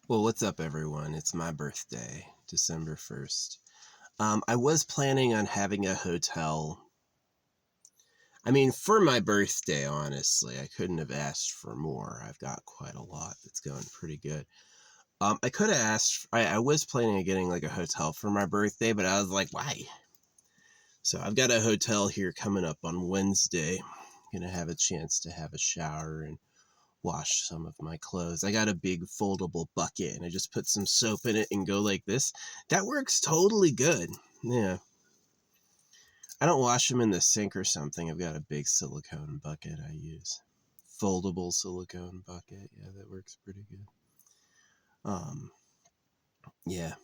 Well, what's up, everyone? It's my birthday, December 1st. I was planning on having a hotel. I mean, for my birthday, honestly, I couldn't have asked for more. I've got quite a lot that's going pretty good. I could have asked, I was planning on getting like a hotel for my birthday, but I was like, why? So I've got a hotel here coming up on Wednesday. Gonna have a chance to have a shower and wash some of my clothes. I got a big foldable bucket and I just put some soap in it and go like this. That works totally good. Yeah. I don't wash them in the sink or something. I've got a big silicone bucket I use. Foldable silicone bucket. Yeah, that works pretty good. Um, yeah.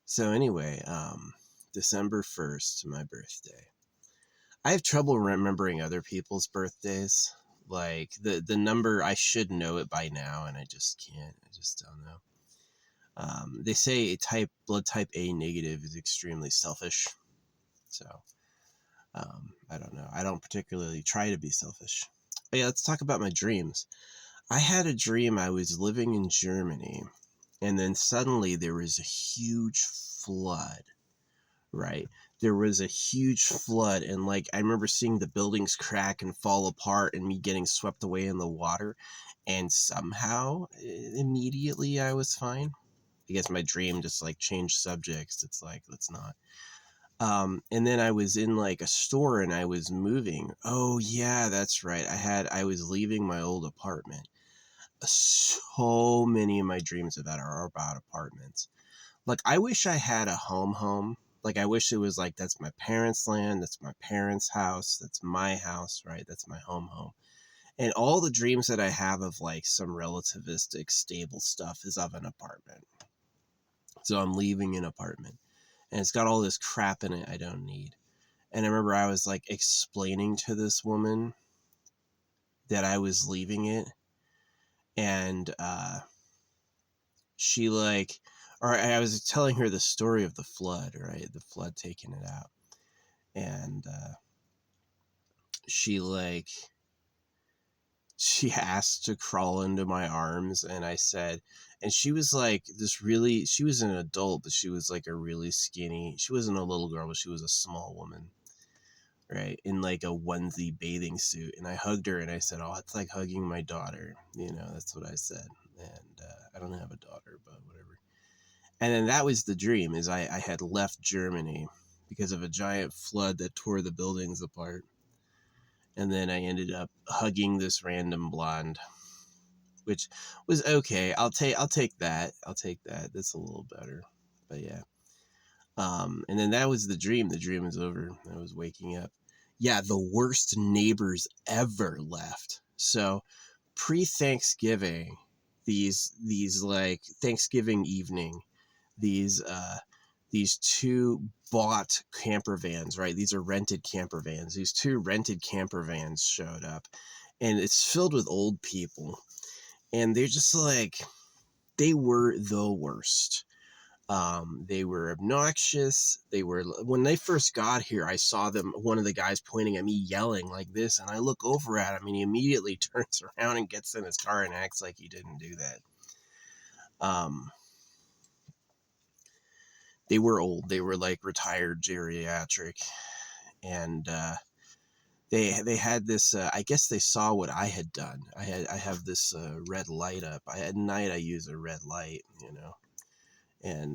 So anyway, December 1st, my birthday. I have trouble remembering other people's birthdays. Like the number, I should know it by now, and I just can't. I just don't know. They say blood type A negative is extremely selfish. So I don't know. I don't particularly try to be selfish. But yeah, let's talk about my dreams. I had a dream I was living in Germany, and then suddenly there was a huge flood, right? There was a huge flood, and like I remember seeing the buildings crack and fall apart and me getting swept away in the water, and somehow immediately I was fine. I guess my dream just like changed subjects. It's like, let's not. And then I was in like a store and I was moving. Oh yeah, that's right. I was leaving my old apartment. So many of my dreams are about apartments. Like I wish I had a home. Like I wish it was like that's my parents' land, that's my parents' house, that's my house, right? That's my home. And all the dreams that I have of like some relativistic stable stuff is of an apartment. So I'm leaving an apartment and it's got all this crap in it I don't need. And I remember I was like explaining to this woman that I was leaving it, and she like, or I was telling her the story of the flood, right? The flood taking it out, and she like, she asked to crawl into my arms, and I said, and she was like this really, she was an adult, but she was like a really skinny. She wasn't a little girl, but she was a small woman, right, in like a onesie bathing suit, and I hugged her and I said, oh, it's like hugging my daughter, that's what I said. And I don't have a daughter, but whatever. And then that was the dream, is I had left Germany because of a giant flood that tore the buildings apart, and then I ended up hugging this random blonde, which was okay. I'll take that. That's a little better. But yeah. And then that was the dream. The dream is over. I was waking up. Yeah, the worst neighbors ever left. So pre-Thanksgiving, these like Thanksgiving evening, these two bought camper vans, right? These are rented camper vans. These two rented camper vans showed up, and it's filled with old people, and they're just like, they were the worst. They were obnoxious. When they first got here, I saw them, one of the guys pointing at me, yelling like this, and I look over at him and he immediately turns around and gets in his car and acts like he didn't do that. They were old. They were like retired geriatric, and they had this. I guess they saw what I had done. I have this red light up. At night I use a red light, and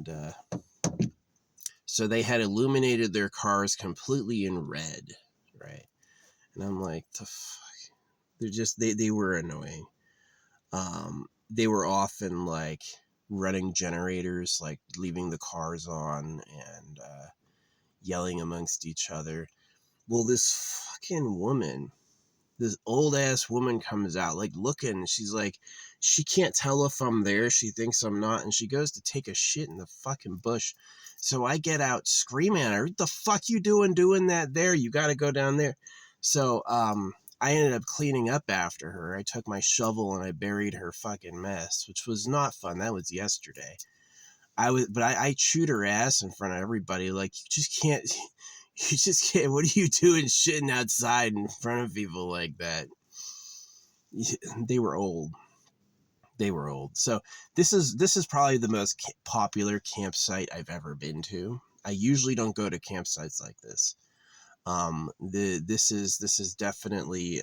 so they had illuminated their cars completely in red, right? And I'm like, the fuck? They were annoying. They were often like running generators, like leaving the cars on and yelling amongst each other. Well, this fucking woman, this old ass woman comes out, like looking. She's like, she can't tell if I'm there. She thinks I'm not, and she goes to take a shit in the fucking bush. So I get out screaming at her, "What the fuck you doing that there? You got to go down there." So I ended up cleaning up after her. I took my shovel and I buried her fucking mess, which was not fun. That was yesterday. I chewed her ass in front of everybody. Like, you just can't. What are you doing shitting outside in front of people like that? They were old. They were old. So this is probably the most popular campsite I've ever been to. I usually don't go to campsites like this. This is definitely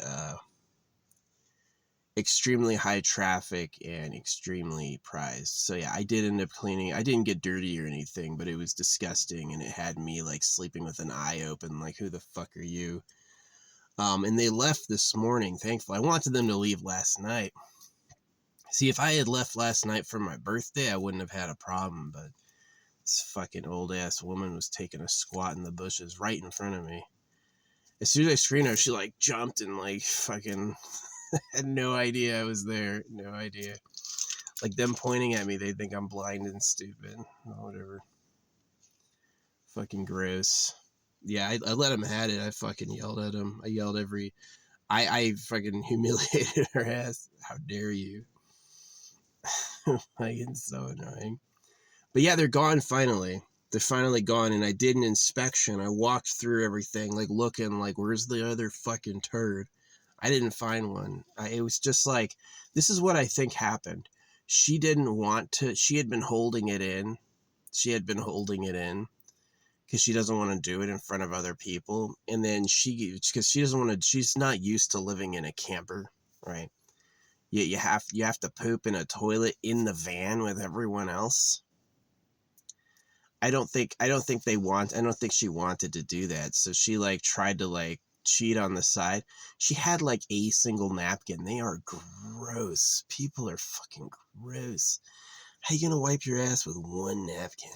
extremely high traffic and extremely prized. So yeah, I did end up cleaning. I didn't get dirty or anything, but it was disgusting, and it had me like sleeping with an eye open. Like, who the fuck are you? And they left this morning. Thankfully, I wanted them to leave last night. See, if I had left last night for my birthday, I wouldn't have had a problem. But this fucking old ass woman was taking a squat in the bushes right in front of me. As soon as I screened her, she like jumped and like fucking had no idea I was there. No idea. Like, them pointing at me, they think I'm blind and stupid. Oh, whatever. Fucking gross. Yeah, I let him had it. I fucking yelled at him. I yelled I fucking humiliated her ass. How dare you? Like, it's so annoying. But yeah, they're gone finally. They're finally gone, and I did an inspection. I walked through everything, like, looking, like, where's the other fucking turd? I didn't find one. It was just like, this is what I think happened. She didn't want to, she had been holding it in. She had been holding it in because she doesn't want to do it in front of other people. And then because she doesn't want to, she's not used to living in a camper, right? You have to poop in a toilet in the van with everyone else. I don't think she wanted to do that. So she like tried to like cheat on the side. She had like a single napkin. They are gross. People are fucking gross. How you gonna wipe your ass with one napkin?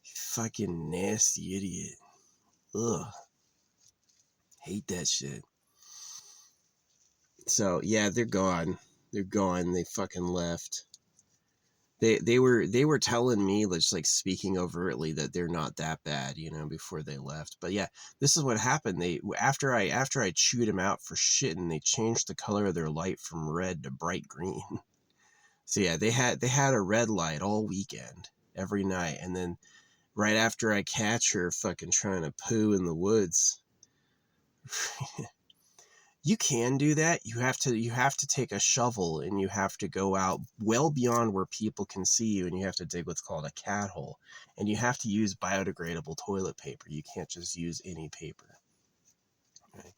You fucking nasty idiot. Ugh. Hate that shit. So yeah, they're gone. They're gone. They fucking left. They were telling me, just like speaking overtly, that they're not that bad, before they left. But yeah, this is what happened. They after I chewed them out for shit, and they changed the color of their light from red to bright green. So yeah, they had a red light all weekend, every night, and then right after I catch her fucking trying to poo in the woods. You can do that. You have to take a shovel, and you have to go out well beyond where people can see you, and you have to dig what's called a cat hole, and you have to use biodegradable toilet paper. You can't just use any paper. Right?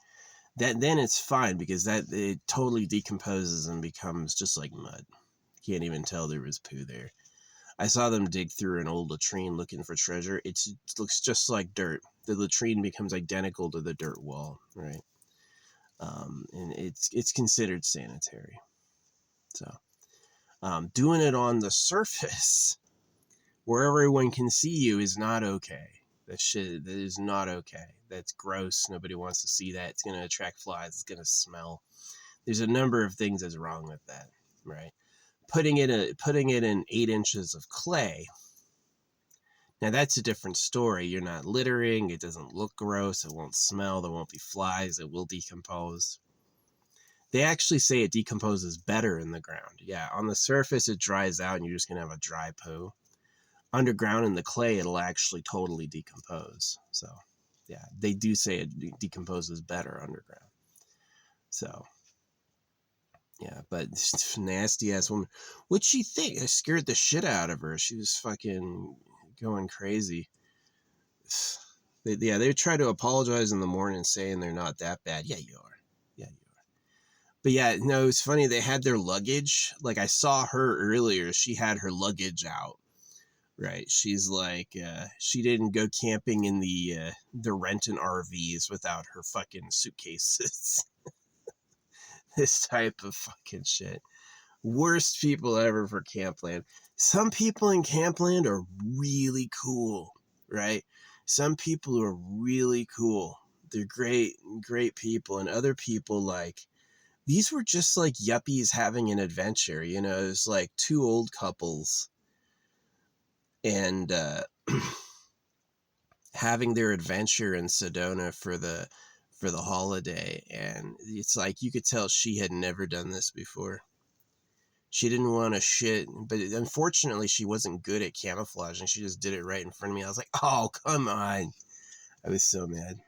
Then it's fine, because it totally decomposes and becomes just like mud. You can't even tell there was poo there. I saw them dig through an old latrine looking for treasure. It looks just like dirt. The latrine becomes identical to the dirt wall, right? And it's considered sanitary. So doing it on the surface where everyone can see you is not okay. That is not okay. That's gross. Nobody wants to see that. It's going to attract flies. It's going to smell. There's a number of things that's wrong with that, right? Putting it in 8 inches of clay. Now that's a different story. You're not littering. It doesn't look gross. It won't smell. There won't be flies. It will decompose. They actually say it decomposes better in the ground. Yeah, on the surface it dries out and you're just going to have a dry poo. Underground in the clay, it'll actually totally decompose. So, yeah, they do say it decomposes better underground. So, yeah, but nasty ass woman. What'd she think? I scared the shit out of her. She was fucking going crazy. They try to apologize in the morning saying they're not that bad. Yeah, you are. Yeah, you are. But yeah, no, it's funny. They had their luggage. Like, I saw her earlier. She had her luggage out. Right. She's like, she didn't go camping in the Renton RVs without her fucking suitcases. This type of fucking shit. Worst people ever for Campland. Some people in Campland are really cool, right? Some people are really cool. They're great people. And other people, like, these were just like yuppies having an adventure. It's like 2 old couples. And having their adventure in Sedona for the holiday, and it's like you could tell she had never done this before. She didn't want to shit, but unfortunately she wasn't good at camouflaging. She just did it right in front of me. I was like, oh, come on. I was so mad.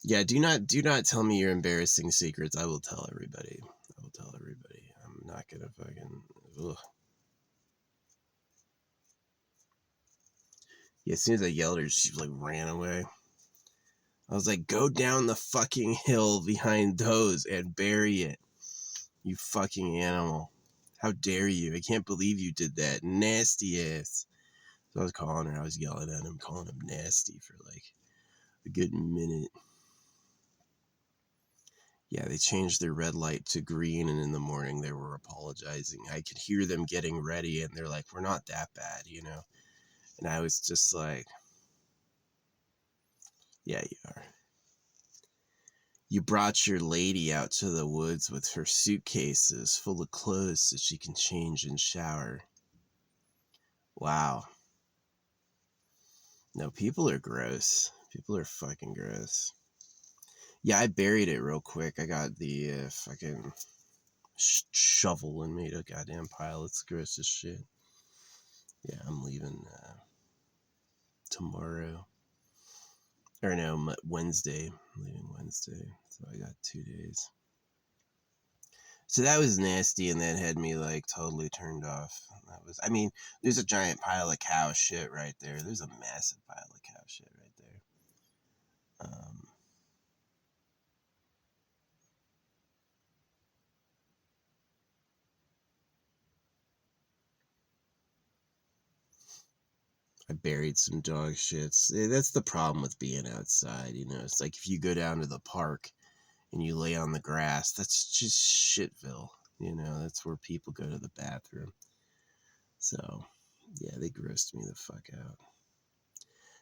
Yeah, do not tell me your embarrassing secrets. I will tell everybody. not gonna fucking. Ugh. Yeah, as soon as I yelled at her, she like ran away. I was like, go down the fucking hill behind those and bury it. You fucking animal. How dare you? I can't believe you did that. Nasty ass. So I was calling her. I was yelling at him, calling him nasty for like a good minute. Yeah, they changed their red light to green, and in the morning they were apologizing. I could hear them getting ready, and they're like, we're not that bad, you know? And I was just like, yeah, you are. You brought your lady out to the woods with her suitcases full of clothes so she can change and shower. Wow. No, people are gross. People are fucking gross. Yeah, I buried it real quick. I got the fucking shovel and made a goddamn pile. It's gross as shit. Yeah, I'm leaving tomorrow. Or no, Wednesday. I'm leaving Wednesday. So I got 2 days. So that was nasty, and that had me like totally turned off. That was, I mean, there's a giant pile of cow shit right there. There's a massive pile of cow shit right there. I buried some dog shits. That's the problem with being outside, you know. It's like if you go down to the park and you lay on the grass, that's just shitville. You know, that's where people go to the bathroom. So, yeah, they grossed me the fuck out.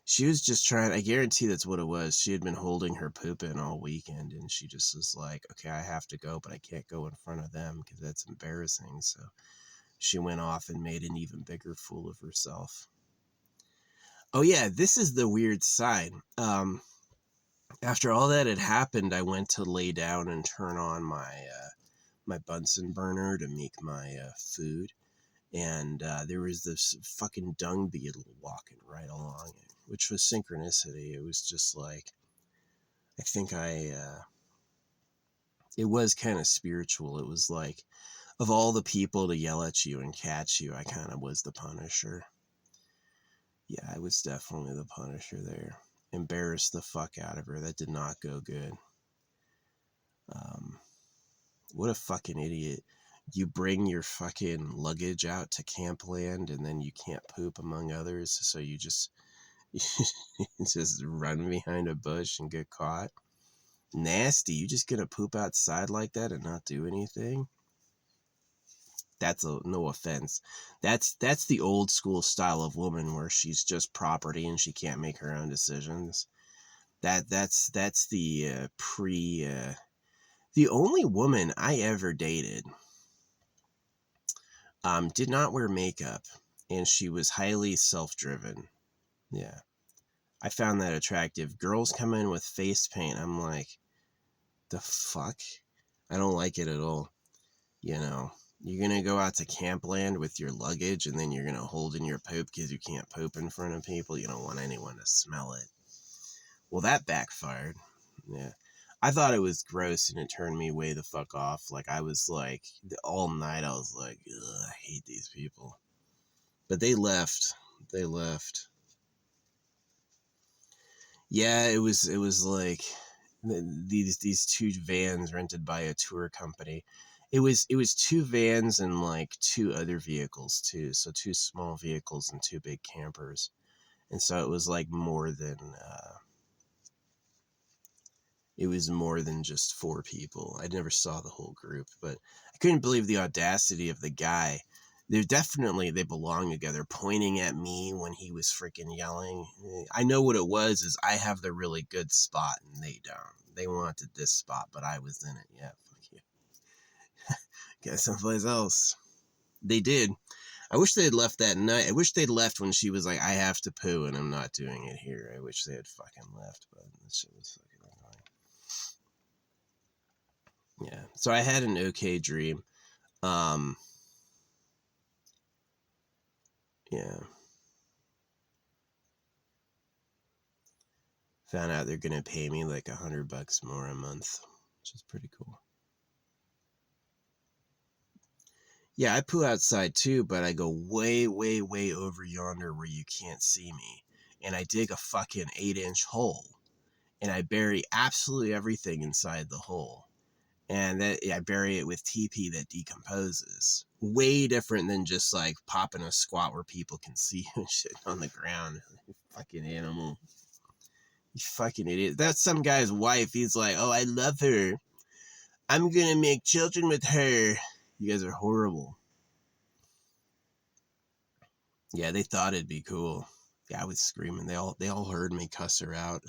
She was just trying, I guarantee that's what it was. She had been holding her poop in all weekend, and she just was like, okay, I have to go, but I can't go in front of them because that's embarrassing. So she went off and made an even bigger fool of herself. Oh, yeah, this is the weird side. After all that had happened, I went to lay down and turn on my Bunsen burner to make my food, and there was this fucking dung beetle walking right along it, which was synchronicity. It was just like, I think it was kind of spiritual. It was like, of all the people to yell at you and catch you, I kind of was the punisher. Yeah, I was definitely the punisher there. Embarrassed the fuck out of her. That did not go good. What a fucking idiot. You bring your fucking luggage out to Campland and then you can't poop among others, so you just just run behind a bush and get caught. Nasty. You just gonna poop outside like that and not do anything? That's no offense. That's the old school style of woman where she's just property and she can't make her own decisions. That's the the only woman I ever dated did not wear makeup, and she was highly self-driven. Yeah, I found that attractive. Girls come in with face paint. I'm like, the fuck? I don't like it at all. You know, you're gonna go out to Campland with your luggage, and then you're gonna hold in your poop because you can't poop in front of people. You don't want anyone to smell it. Well, that backfired. Yeah. I thought it was gross, and it turned me way the fuck off. Like, I was like, all night I was like, ugh, I hate these people. But they left. They left. Yeah, it was like these two vans rented by a tour company. It was two vans and like two other vehicles too. So two small vehicles and two big campers. And so it was like more than it was more than just four people. I never saw the whole group, but I couldn't believe the audacity of the guy. They belong together, pointing at me when he was freaking yelling. I know what it was is I have the really good spot and they don't. They wanted this spot, but I was in it. Yeah, fuck you. Get someplace else. They did. I wish they had left that night. I wish they'd left when she was like, I have to poo and I'm not doing it here. I wish they had fucking left, but that shit was fucking annoying. Yeah. So I had an okay dream. Um, yeah. Found out they're gonna pay me like $100 more a month, which is pretty cool. Yeah, I poo outside too, but I go way, way, way over yonder where you can't see me. And I dig a fucking 8-inch hole. And I bury absolutely everything inside the hole. And I bury it with TP that decomposes. Way different than just like popping a squat where people can see you and shit on the ground. You fucking animal. You fucking idiot. That's some guy's wife. He's like, oh, I love her. I'm gonna make children with her. You guys are horrible. Yeah, they thought it'd be cool. Yeah, I was screaming. They all heard me cuss her out.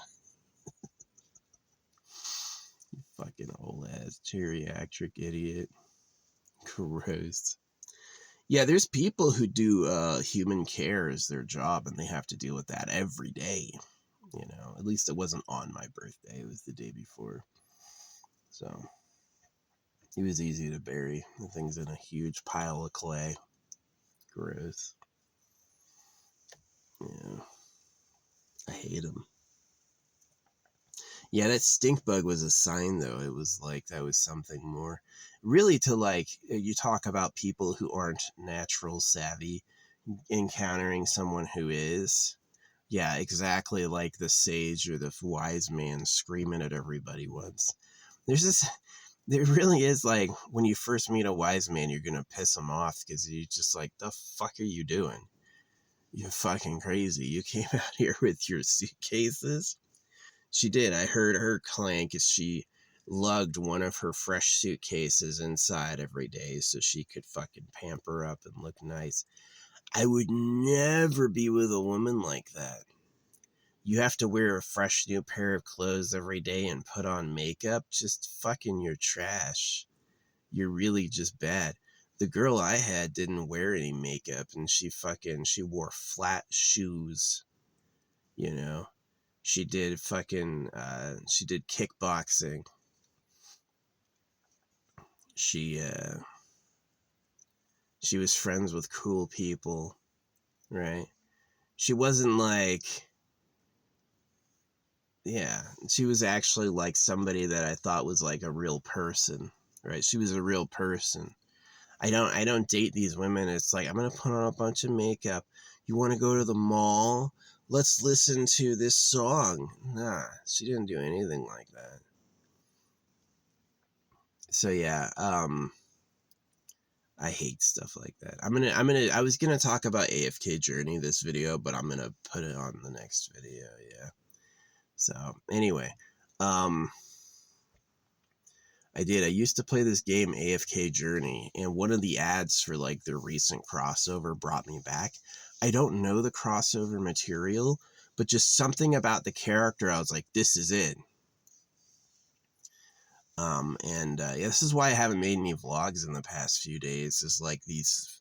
Fucking old ass geriatric idiot. Gross. Yeah, there's people who do human care as their job, and they have to deal with that every day. You know, at least it wasn't on my birthday; it was the day before. So it was easy to bury. The thing's in a huge pile of clay. Gross. Yeah, I hate them. Yeah, that stink bug was a sign, though. It was like that was something more. Really, to like, you talk about people who aren't natural savvy encountering someone who is. Yeah, exactly like the sage or the wise man screaming at everybody once. There's this, there really is like when you first meet a wise man, you're going to piss him off because you're just like, the fuck are you doing? You're fucking crazy. You came out here with your suitcases. She did. I heard her clank as she lugged one of her fresh suitcases inside every day so she could fucking pamper up and look nice. I would never be with a woman like that. You have to wear a fresh new pair of clothes every day and put on makeup. Just fucking, you're trash. You're really just bad. The girl I had didn't wear any makeup and she wore flat shoes, you know. She did she did kickboxing. She uh she was friends with cool people, right? She wasn't like, yeah, she was actually like somebody that I thought was like a real person, right? She was a real person. I don't date these women. It's like, I'm gonna put on a bunch of makeup. You want to go to the mall? Let's listen to this song. Nah, she didn't do anything like that. So yeah, I hate stuff like that. I was gonna talk about AFK Journey this video, but I'm gonna put it on the next video. Yeah. So anyway, um, I did. I used to play this game AFK Journey, and one of the ads for like their recent crossover brought me back. I don't know the crossover material, but just something about the character, I was like, this is it. Yeah, this is why I haven't made any vlogs in the past few days. Is like these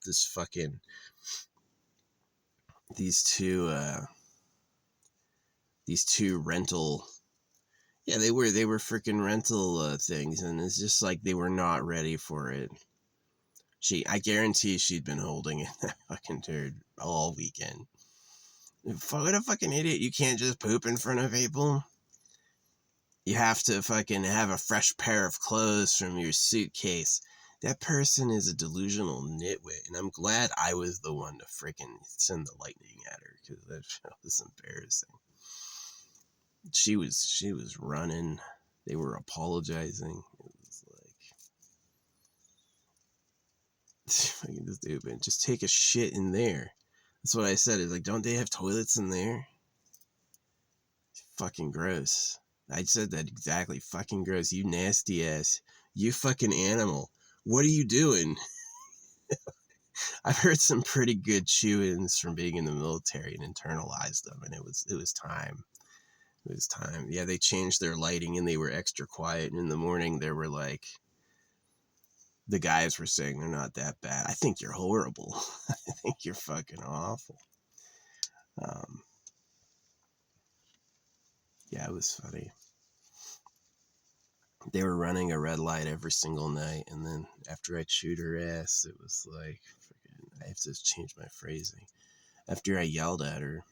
two these two rental, yeah, they were freaking rental things, and it's just like they were not ready for it. I guarantee she'd been holding it that fucking turd all weekend. What a fucking idiot. You can't just poop in front of people. You have to fucking have a fresh pair of clothes from your suitcase. That person is a delusional nitwit, and I'm glad I was the one to freaking send the lightning at her, because that was embarrassing. She was running. They were apologizing. It was like, fucking stupid. Just take a shit in there. That's what I said. It's like, don't they have toilets in there? Fucking gross. I said that exactly. Fucking gross. You nasty ass. You fucking animal. What are you doing? I've heard some pretty good chew-ins from being in the military and internalized them, and it was time. It was time. Yeah, they changed their lighting and they were extra quiet. And in the morning, they were like, the guys were saying they're not that bad. I think you're horrible. I think you're fucking awful. Um, yeah, it was funny. They were running a red light every single night, and then after I chewed her ass, it was like, freaking, I have to change my phrasing. After I yelled at her,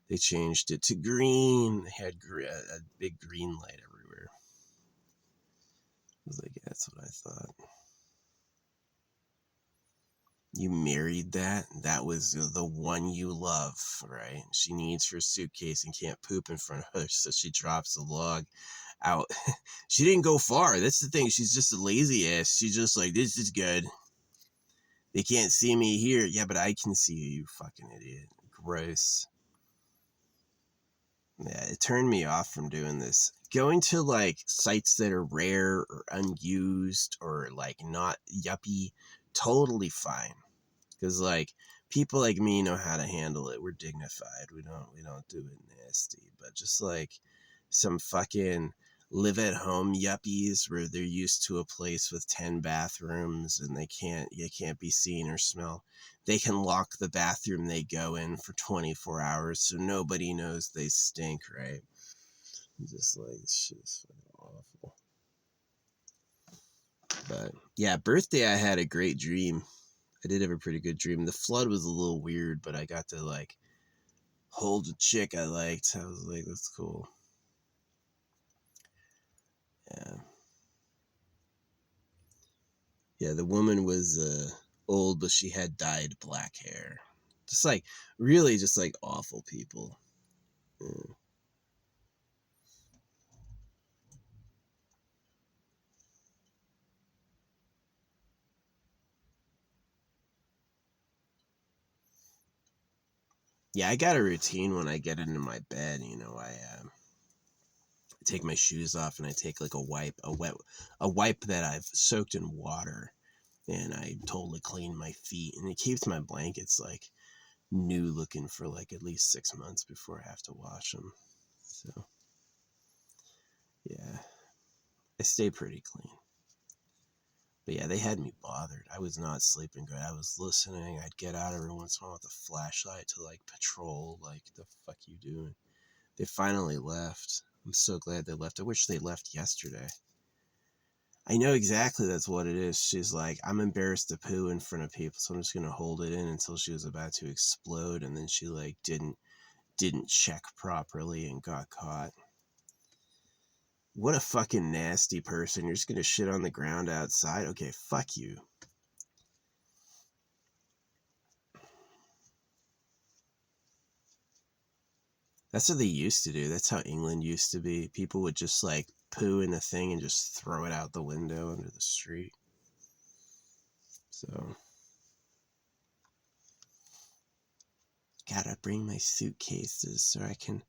they changed it to green. They had a big green light everywhere. I was like, yeah, that's what I thought. You married that? That was the one you love, right? She needs her suitcase and can't poop in front of her, so she drops the log out. She didn't go far. That's the thing. She's just a lazy ass. She's just like, this is good. They can't see me here. Yeah, but I can see you, you fucking idiot. Gross. Yeah, it turned me off from doing this. Going to like sites that are rare or unused or like not yuppie, totally fine. Because like people like me know how to handle it. We're dignified. We don't do it nasty. But just like some fucking live at home yuppies where they're used to a place with 10 bathrooms and you can't be seen or smell. They can lock the bathroom they go in for 24 hours so nobody knows they stink, right? I'm just like, this shit is fucking awful. But yeah, birthday, I had a great dream. I did have a pretty good dream. The flood was a little weird, but I got to like hold a chick I liked. I was like, that's cool. Yeah. Yeah, the woman was old, but she had dyed black hair. Just like, really just like awful people. Yeah. Yeah, I got a routine when I get into my bed. You know, I take my shoes off and I take like a wipe that I've soaked in water, and I totally clean my feet, and it keeps my blankets like new looking for like at least 6 months before I have to wash them. So yeah, I stay pretty clean. But yeah, they had me bothered. I was not sleeping good. I was listening. I'd get out every once in a while with a flashlight to like patrol, like, the fuck you doing? They finally left. I'm so glad they left. I wish they left yesterday. I know exactly that's what it is. She's like, I'm embarrassed to poo in front of people, so I'm just gonna hold it in until she was about to explode, and then she like didn't check properly and got caught. What a fucking nasty person. You're just gonna shit on the ground outside? Okay, fuck you. That's what they used to do. That's how England used to be. People would just like poo in a thing and just throw it out the window into the street. So, gotta bring my suitcases so I can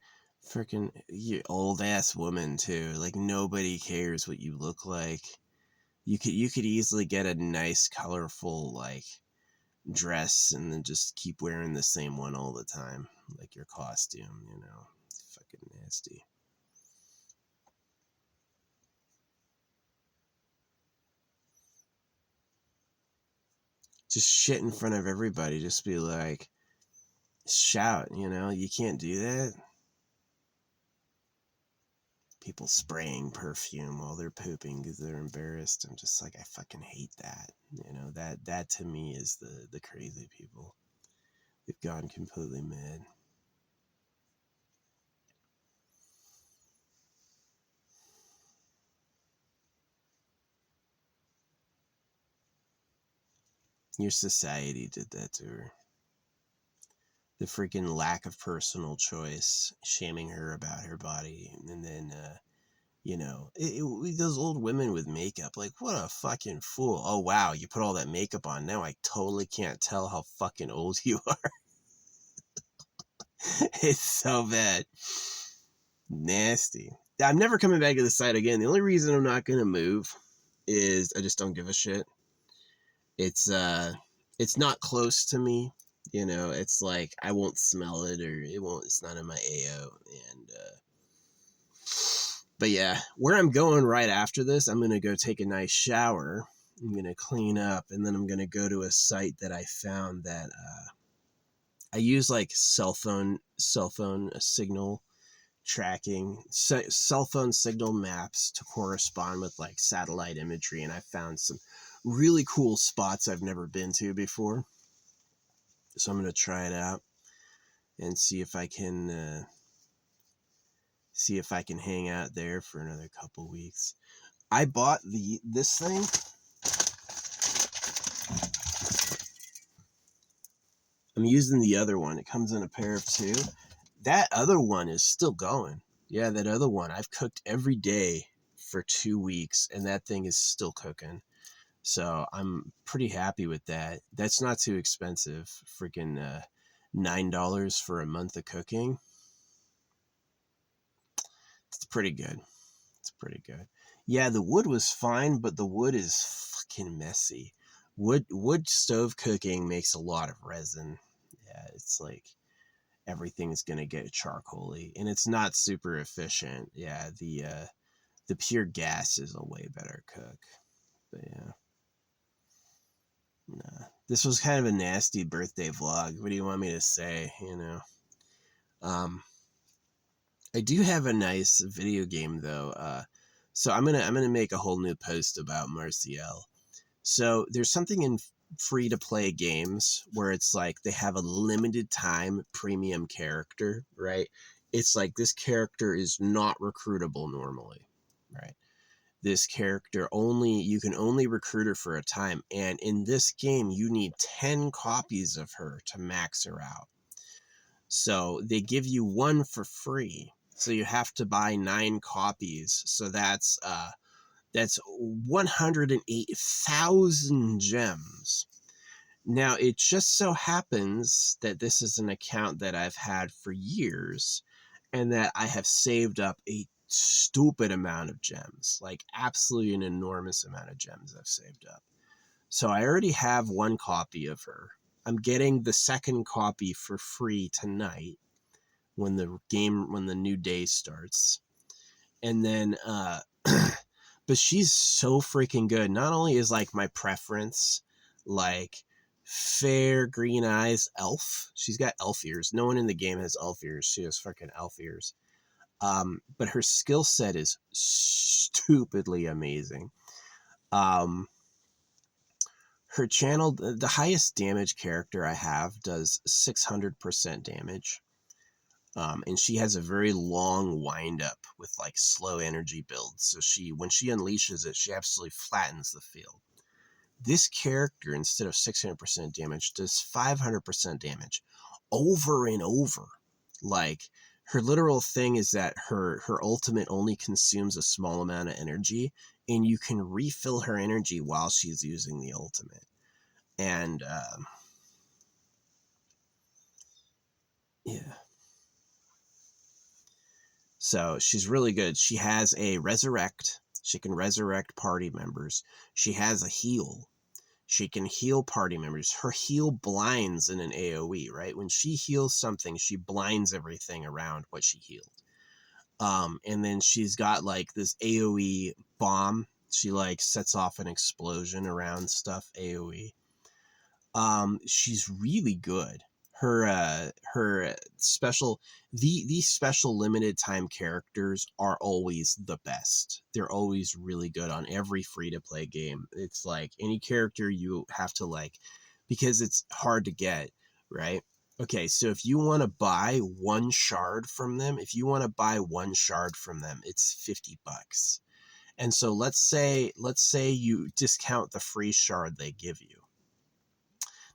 freaking, you old ass woman too. Like, nobody cares what you look like. You could easily get a nice colorful like dress and then just keep wearing the same one all the time, like your costume, you know. It's fucking nasty. Just shit in front of everybody. Just be like, shout, you know. You can't do that. People spraying perfume while they're pooping because they're embarrassed. I'm just like, I fucking hate that. You know, that to me is the crazy people. They've gone completely mad. Your society did that to her. The freaking lack of personal choice, shaming her about her body, and then you know, those old women with makeup, like, what a fucking fool. Oh wow, you put all that makeup on, now I totally can't tell how fucking old you are. It's so bad. Nasty. I'm never coming back to the site again. The only reason I'm not gonna move is I just don't give a shit. It's it's not close to me. You know, it's like I won't smell it, or it's not in my AO. And but yeah, where I'm going right after this, I'm gonna go take a nice shower. I'm gonna clean up, and then I'm gonna go to a site that I found that I use like cell phone signal tracking, cell phone signal maps to correspond with like satellite imagery, and I found some really cool spots I've never been to before. So I'm gonna try it out and see if I can hang out there for another couple weeks. I bought this thing. I'm using the other one. It comes in a pair of 2. That other one is still going. Yeah, that other one. I've cooked every day for 2 weeks, and that thing is still cooking. So I'm pretty happy with that. That's not too expensive. Freaking $9 for a month of cooking. It's pretty good. It's pretty good. Yeah, the wood was fine, but the wood is fucking messy. Wood stove cooking makes a lot of resin. Yeah, it's like everything's gonna get charcoaly, and it's not super efficient. Yeah, the pure gas is a way better cook. But yeah, nah. This was kind of a nasty birthday vlog. What do you want me to say? Um, I do have a nice video game though. So I'm gonna make a whole new post about Marciel. So there's something in free to play games where it's like they have a limited time premium character, right? It's like this character is not recruitable normally, right? This character you can only recruit her for a time. And in this game, you need 10 copies of her to max her out. So they give you one for free. So you have to buy 9 copies. So that's 108,000 gems. Now, it just so happens that this is an account that I've had for years and that I have saved up a stupid amount of gems, like absolutely an enormous amount of gems I've saved up. So I already have 1 copy of her. I'm getting the 2nd copy for free tonight when the new day starts. And then but she's so freaking good. Not only is like my preference like fair green eyes elf. She's got elf ears. No one in the game has elf ears. She has freaking elf ears. But her skill set is stupidly amazing. Her channel, the highest damage character I have does 600% damage. And she has a very long wind up with like slow energy builds. So when she unleashes it, she absolutely flattens the field. This character, instead of 600% damage, does 500% damage over and over. Like, her literal thing is that her ultimate only consumes a small amount of energy, and you can refill her energy while she's using the ultimate. And yeah. So she's really good. She has a resurrect. She can resurrect party members. She has a heal. She can heal party members. Her heal blinds in an AoE, right? When she heals something, she blinds everything around what she healed. And then she's got like this AoE bomb. She like sets off an explosion around stuff AoE. She's really good. Her special these special limited time characters are always the best. They're always really good on every free to play game. It's like any character you have to like, because it's hard to get, right? Okay, so if you want to buy 1 shard from them, it's $50. And so let's say you discount the free shard they give you.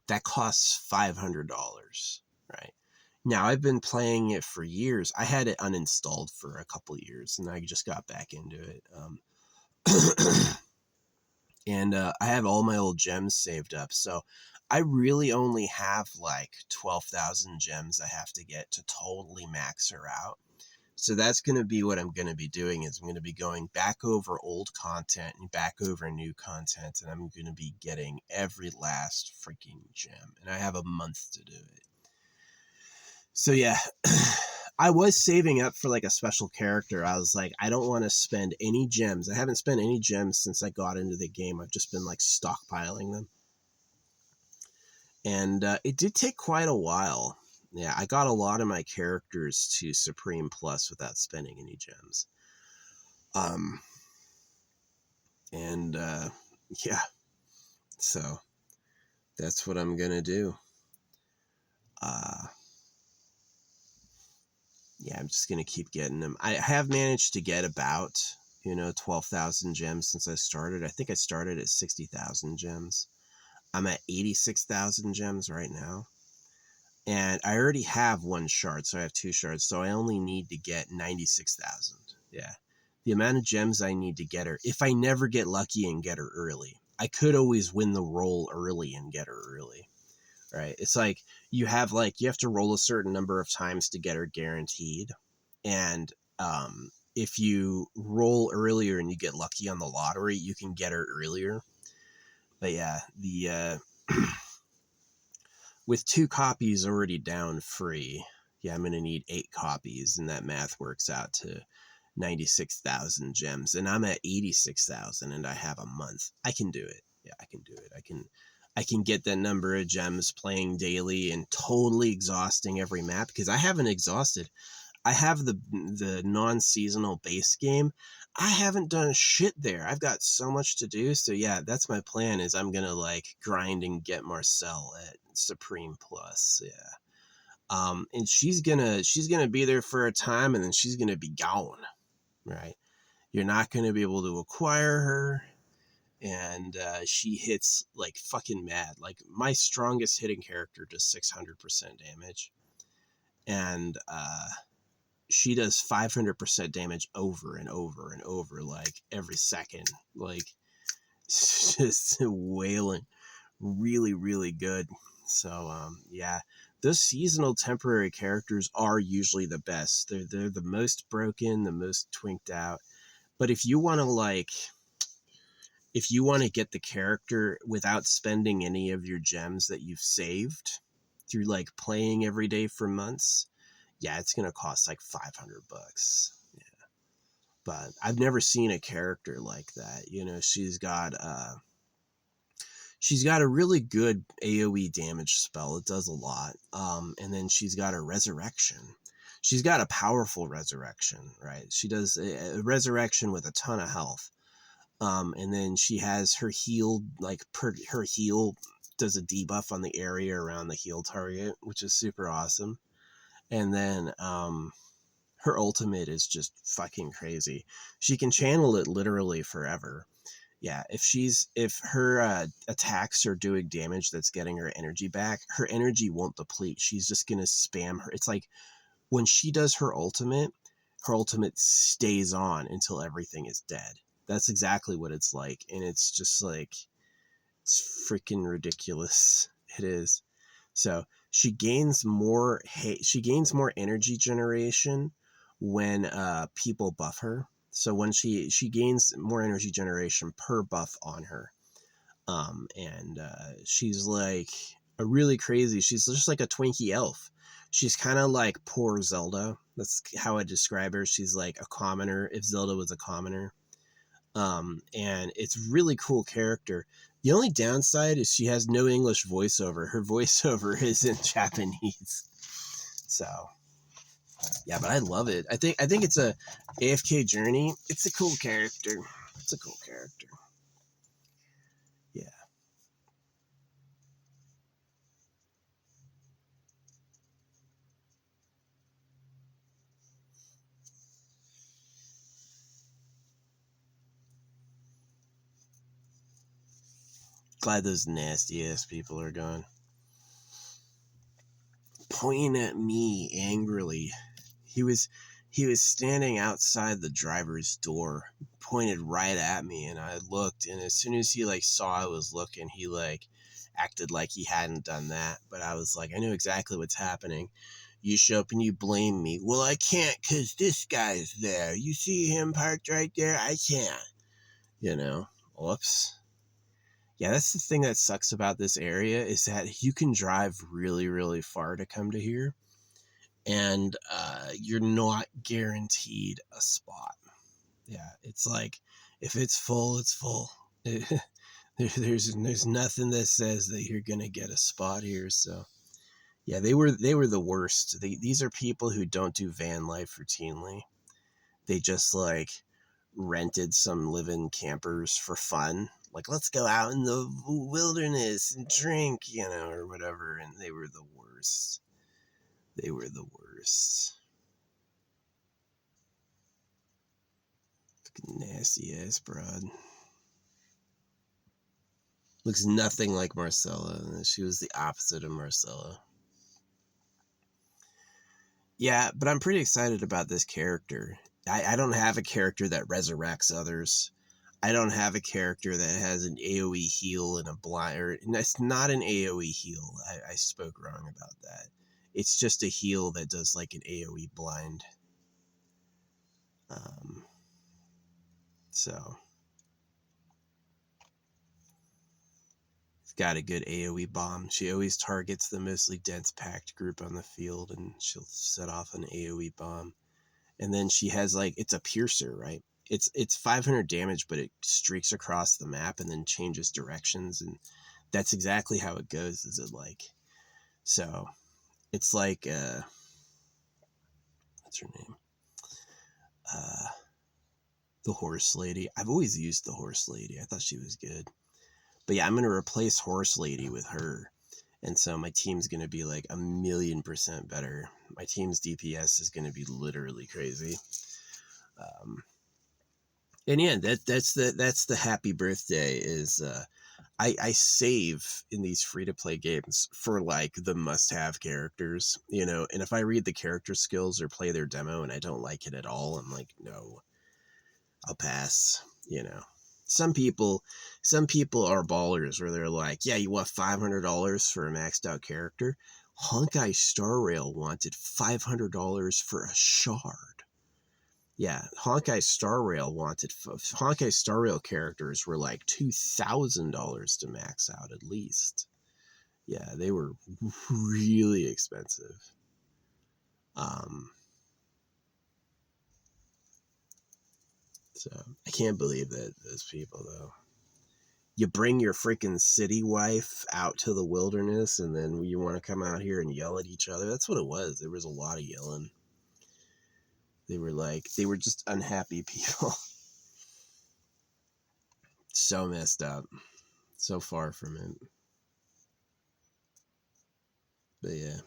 That costs $500, right? Now, I've been playing it for years. I had it uninstalled for a couple years, and I just got back into it. And I have all my old gems saved up, so I really only have like 12,000 gems I have to get to totally max her out. So that's going to be what I'm going to be doing, is I'm going to be going back over old content and back over new content, and I'm going to be getting every last freaking gem, and I have a month to do it. So yeah, I was saving up for like a special character. I was like, I don't want to spend any gems. I haven't spent any gems since I got into the game. I've just been like stockpiling them. And it did take quite a while. Yeah, I got a lot of my characters to Supreme Plus without spending any gems. And yeah, so that's what I'm gonna do. Yeah, I'm just gonna keep getting them. I have managed to get about 12,000 gems since I started. I think I started at 60,000 gems. I'm at 86,000 gems right now. And I already have one shard, so I have 2 shards, so I only need to get 96,000. Yeah. The amount of gems I need to get her, if I never get lucky and get her early, I could always win the roll early and get her early, right? It's like you have to roll a certain number of times to get her guaranteed. And if you roll earlier and you get lucky on the lottery, you can get her earlier. But yeah, the with 2 copies already down free, yeah, I'm going to need 8 copies, and that math works out to 96,000 gems, and I'm at 86,000 and I have a month. I can do it. Yeah, I can do it. I can get that number of gems playing daily and totally exhausting every map, because I haven't exhausted. I have the non-seasonal base game. I haven't done shit there. I've got so much to do. So yeah, that's my plan, is I'm going to grind and get Marcel at Supreme Plus. Yeah. And she's going to be there for a time, and then she's going to be gone, right? You're not going to be able to acquire her. And she hits like fucking mad. Like, my strongest hitting character does 600% damage. And she does 500% damage over and over and over, like every second. Like, it's just wailing. Really, really good. So yeah, those seasonal temporary characters are usually the best. They're the most broken, the most twinked out. But if you want to get the character without spending any of your gems that you've saved through playing every day for months, yeah, it's going to cost like $500. Yeah. But I've never seen a character like that. She's got a really good AoE damage spell. It does a lot. And then she's got a resurrection. She's got a powerful resurrection, right? She does a resurrection with a ton of health. And then she has her heal, her heal does a debuff on the area around the heal target, which is super awesome. And then her ultimate is just fucking crazy. She can channel it literally forever. Yeah, if her attacks are doing damage that's getting her energy back, her energy won't deplete. She's just gonna spam her. It's like when she does her ultimate stays on until everything is dead. That's exactly what it's like, and it's just it's freaking ridiculous. It is. So she gains more energy generation when people buff her. So when she gains more energy generation per buff on her. And she's like a really crazy, she's just like a Twinkie elf. She's kind of like poor Zelda. That's how I describe her. She's like a commoner, if Zelda was a commoner. And it's really cool character. The only downside is she has no English voiceover. Her voiceover is in Japanese. So yeah, but I love it. I think it's a AFK Journey. It's a cool character. It's a cool character. Yeah. Glad those nasty ass people are gone. Pointing at me angrily. He was standing outside the driver's door, pointed right at me, and I looked, and as soon as he saw I was looking, he acted like he hadn't done that. But I was like, I knew exactly what's happening. You show up and you blame me. Well, I can't because this guy's there. You see him parked right there? I can't. Whoops. Yeah, that's the thing that sucks about this area, is that you can drive really, really far to come to here, and you're not guaranteed a spot. Yeah, it's like, if it's full, it's full. There's nothing that says that you're gonna get a spot here. So yeah, they were the worst. These are people who don't do van life routinely. They just rented some live-in campers for fun. Let's go out in the wilderness and drink, or whatever. And they were the worst. They were the worst. Fucking nasty ass broad. Looks nothing like Marcella. She was the opposite of Marcella. Yeah, but I'm pretty excited about this character. I don't have a character that resurrects others. I don't have a character that has an AoE heal and a blind. Or, and it's not an AoE heal. I spoke wrong about that. It's just a heal that does like an AoE blind. Um, so it's got a good AoE bomb. She always targets the mostly dense packed group on the field, and she'll set off an AoE bomb. And then she has like, it's a piercer, right? It's 500 damage, but it streaks across the map and then changes directions, and that's exactly how it goes. Is it like, so it's like what's her name? Uh, the horse lady. I've always used the horse lady. I thought she was good, but yeah, I'm gonna replace horse lady with her, and so my team's gonna be like 1,000,000% better. My team's DPS is gonna be literally crazy. And yeah, that's the happy birthday is I save in these free to play games for like the must have characters, you know, and if I read the character skills or play their demo and I don't like it at all, I'm like, no, I'll pass, you know. Some people are ballers where they're like, yeah, you want $500 for a maxed out character? Honkai Star Rail wanted $500 for a shard. Yeah, Honkai Star Rail wanted Honkai Star Rail characters were like $2,000 to max out at least. Yeah, they were really expensive. Um, so I can't believe that those people though. You bring your freaking city wife out to the wilderness, and then you want to come out here and yell at each other. That's what it was. There was a lot of yelling. They were just unhappy people. So messed up. So far from it. But yeah.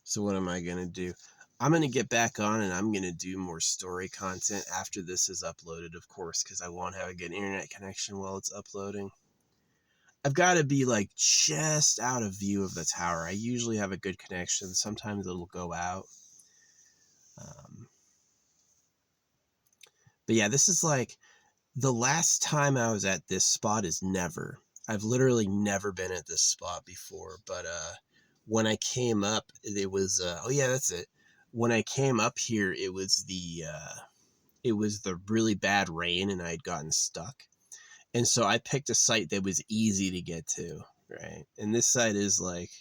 So what am I going to do? I'm going to get back on and I'm going to do more story content after this is uploaded, of course, because I won't have a good internet connection while it's uploading. I've got to be like just out of view of the tower. I usually have a good connection. Sometimes it'll go out. But yeah, this is like the last time I was at this spot is never. I've literally never been at this spot before. But when I came up, it was oh yeah, that's it. When I came up here, it was the really bad rain, and I had gotten stuck. And so I picked a site that was easy to get to, right? And this site is like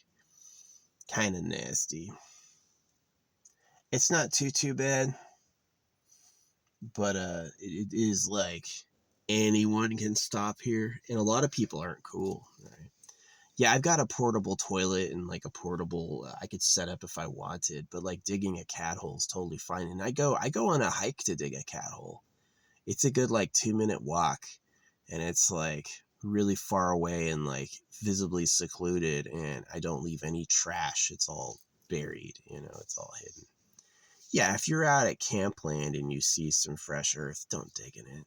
kind of nasty. It's not too bad, but it is like anyone can stop here, and a lot of people aren't cool, right? Yeah, I've got a portable toilet and like a portable I could set up if I wanted, but like digging a cat hole is totally fine. And I go on a hike to dig a cat hole. It's a good like 2-minute walk, and it's like really far away and like visibly secluded, and I don't leave any trash. It's all buried, you know, it's all hidden. Yeah, if you're out at Campland and you see some fresh earth, don't dig in it.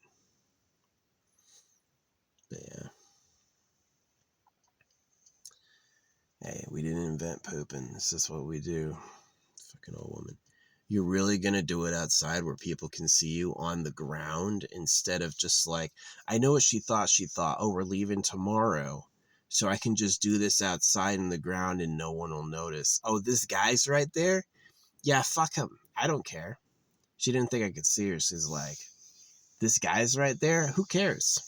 But yeah. Hey, we didn't invent pooping. This is what we do. Fucking old woman. You're really gonna do it outside where people can see you on the ground instead of just like, I know what she thought. She thought, oh, we're leaving tomorrow, so I can just do this outside in the ground and no one will notice. Oh, this guy's right there? Yeah, fuck him. I don't care. She didn't think I could see her. She's like, this guy's right there? Who cares?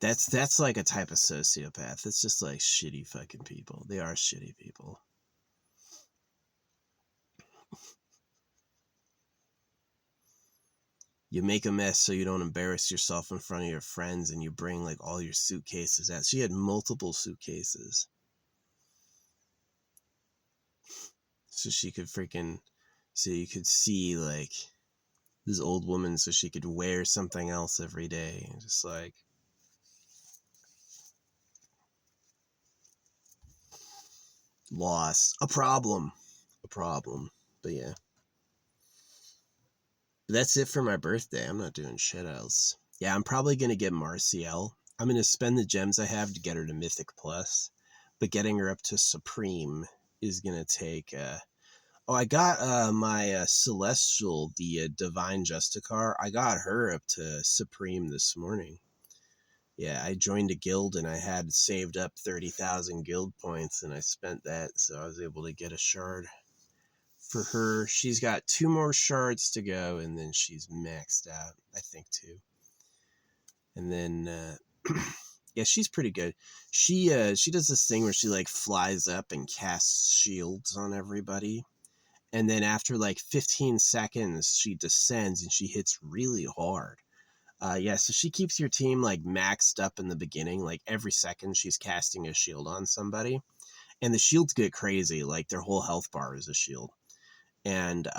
That's like a type of sociopath. It's just like shitty fucking people. They are shitty people. You make a mess so you don't embarrass yourself in front of your friends, and you bring like all your suitcases out. She had multiple suitcases. So she could so you could see like this old woman so she could wear something else every day. Just like, lost. A problem. But yeah. But that's it for my birthday. I'm not doing shit else. Yeah, I'm probably going to get Marciel. I'm gonna spend the gems I have to get her to Mythic Plus, but getting her up to Supreme is gonna take. Oh, I got my Celestial, the Divine Justicar. I got her up to Supreme this morning. Yeah, I joined a guild and I had saved up 30,000 guild points, and I spent that, so I was able to get a shard for her. She's got 2 more shards to go, and then she's maxed out, I think, too. And then, yeah, she's pretty good. She does this thing where she like flies up and casts shields on everybody, and then after like 15 seconds, she descends and she hits really hard. Yeah, so she keeps your team like maxed up in the beginning. Like every second, she's casting a shield on somebody, and the shields get crazy. Like their whole health bar is a shield, and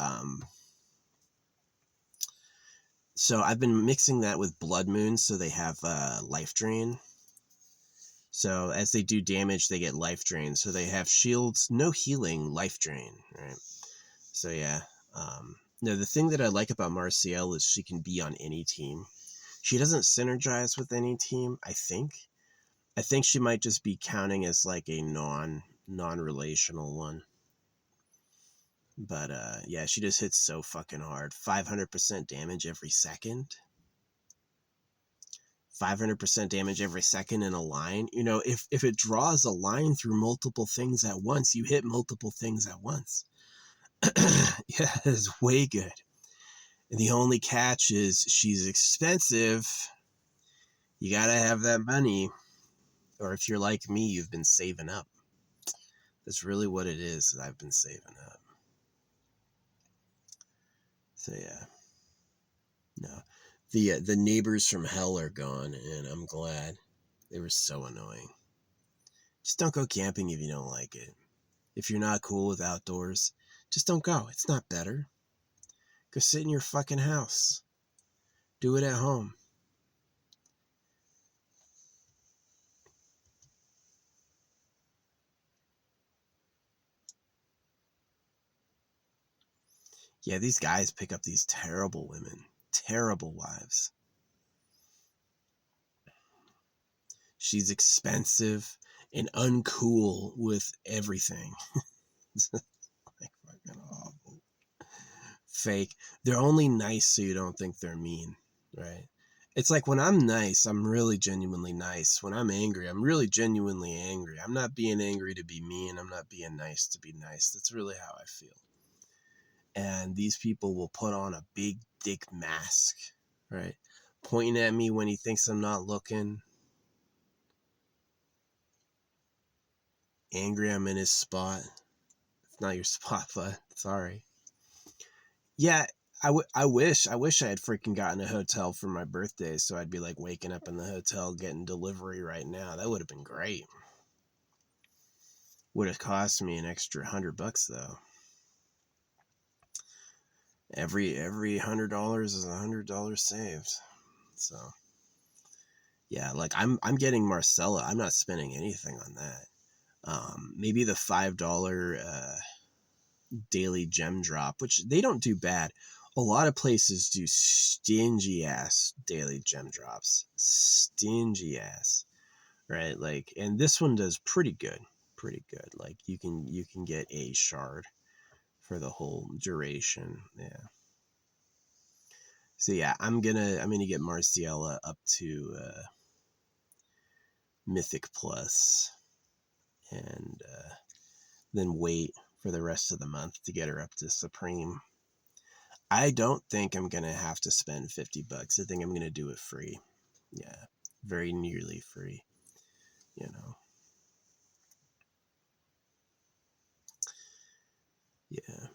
so I've been mixing that with Blood Moon, so they have life drain. So as they do damage, they get life drain. So they have shields, no healing, life drain, right? So yeah. No, the thing that I like about Marcielle is she can be on any team. She doesn't synergize with any team, I think. I think she might just be counting as like a non-relational one. But yeah, she just hits so fucking hard. 500% damage every second. 500% damage every second in a line. You know, if it draws a line through multiple things at once, you hit multiple things at once. Yeah, it's way good. And the only catch is she's expensive. You gotta have that money. Or if you're like me, you've been saving up. That's really what it is that I've been saving up. So yeah. No. The neighbors from hell are gone, and I'm glad. They were so annoying. Just don't go camping if you don't like it. If you're not cool with outdoors, just don't go. It's not better. Go sit in your fucking house. Do it at home. Yeah, these guys pick up these terrible women. Terrible wives. She's expensive and uncool with everything. Like fucking awful. Fake. They're only nice so you don't think they're mean, right? It's like when I'm nice, I'm really genuinely nice. When I'm angry, I'm really genuinely angry. I'm not being angry to be mean. I'm not being nice to be nice. That's really how I feel. And these people will put on a big dick mask, right? Pointing at me when he thinks I'm not looking. Angry I'm in his spot. It's not your spot, but sorry. Yeah, I wish I had freaking gotten a hotel for my birthday, so I'd be like waking up in the hotel getting delivery right now. That would have been great. Would have cost me an extra $100 though. Every $100 is $100 saved. So yeah, like I'm getting Marcella. I'm not spending anything on that. Maybe the $5 daily gem drop, which they don't do bad. A lot of places do stingy ass daily gem drops. Stingy ass. Right? Like, and this one does pretty good. Pretty good. Like you can get a shard for the whole duration. Yeah. So yeah, I'm gonna get Marciella up to Mythic Plus, and then wait for the rest of the month to get her up to Supreme. I don't think I'm gonna have to spend $50. I think I'm gonna do it free. Yeah, very nearly free. You know. Yeah.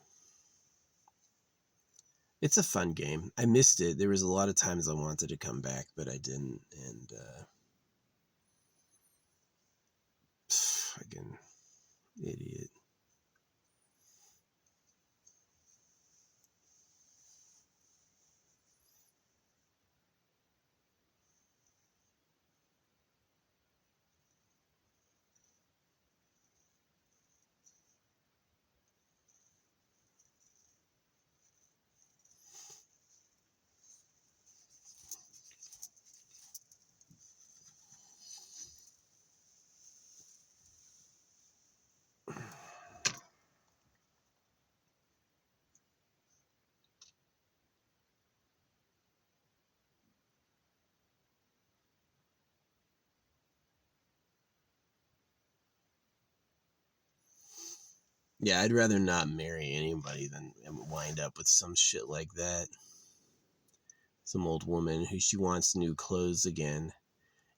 It's a fun game. I missed it. There was a lot of times I wanted to come back, but I didn't. And fucking idiot. Yeah, I'd rather not marry anybody than wind up with some shit like that. Some old woman who she wants new clothes again,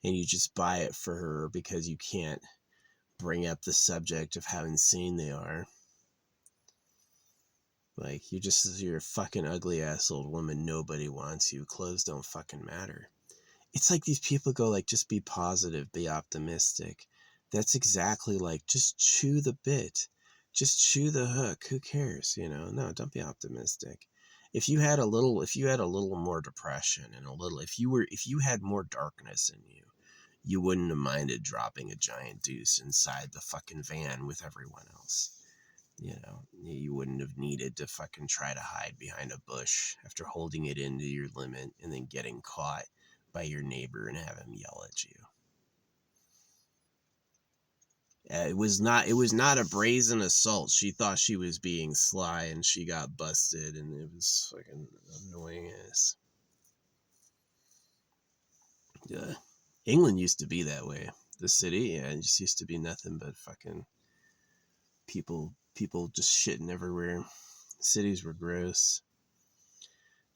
and you just buy it for her because you can't bring up the subject of how insane they are. Like, you're a fucking ugly ass old woman. Nobody wants you. Clothes don't fucking matter. It's like these people go like, just be positive, be optimistic. That's exactly like, just chew the bit. Just chew the hook. Who cares? No, don't be optimistic. If you had a little more depression and if you had more darkness in you, you wouldn't have minded dropping a giant deuce inside the fucking van with everyone else. You wouldn't have needed to fucking try to hide behind a bush after holding it into your limit and then getting caught by your neighbor and have him yell at you. It was not a brazen assault. She thought she was being sly and she got busted, and it was fucking annoying as. Yeah. England used to be that way. The city, yeah, it just used to be nothing but fucking people just shitting everywhere. Cities were gross.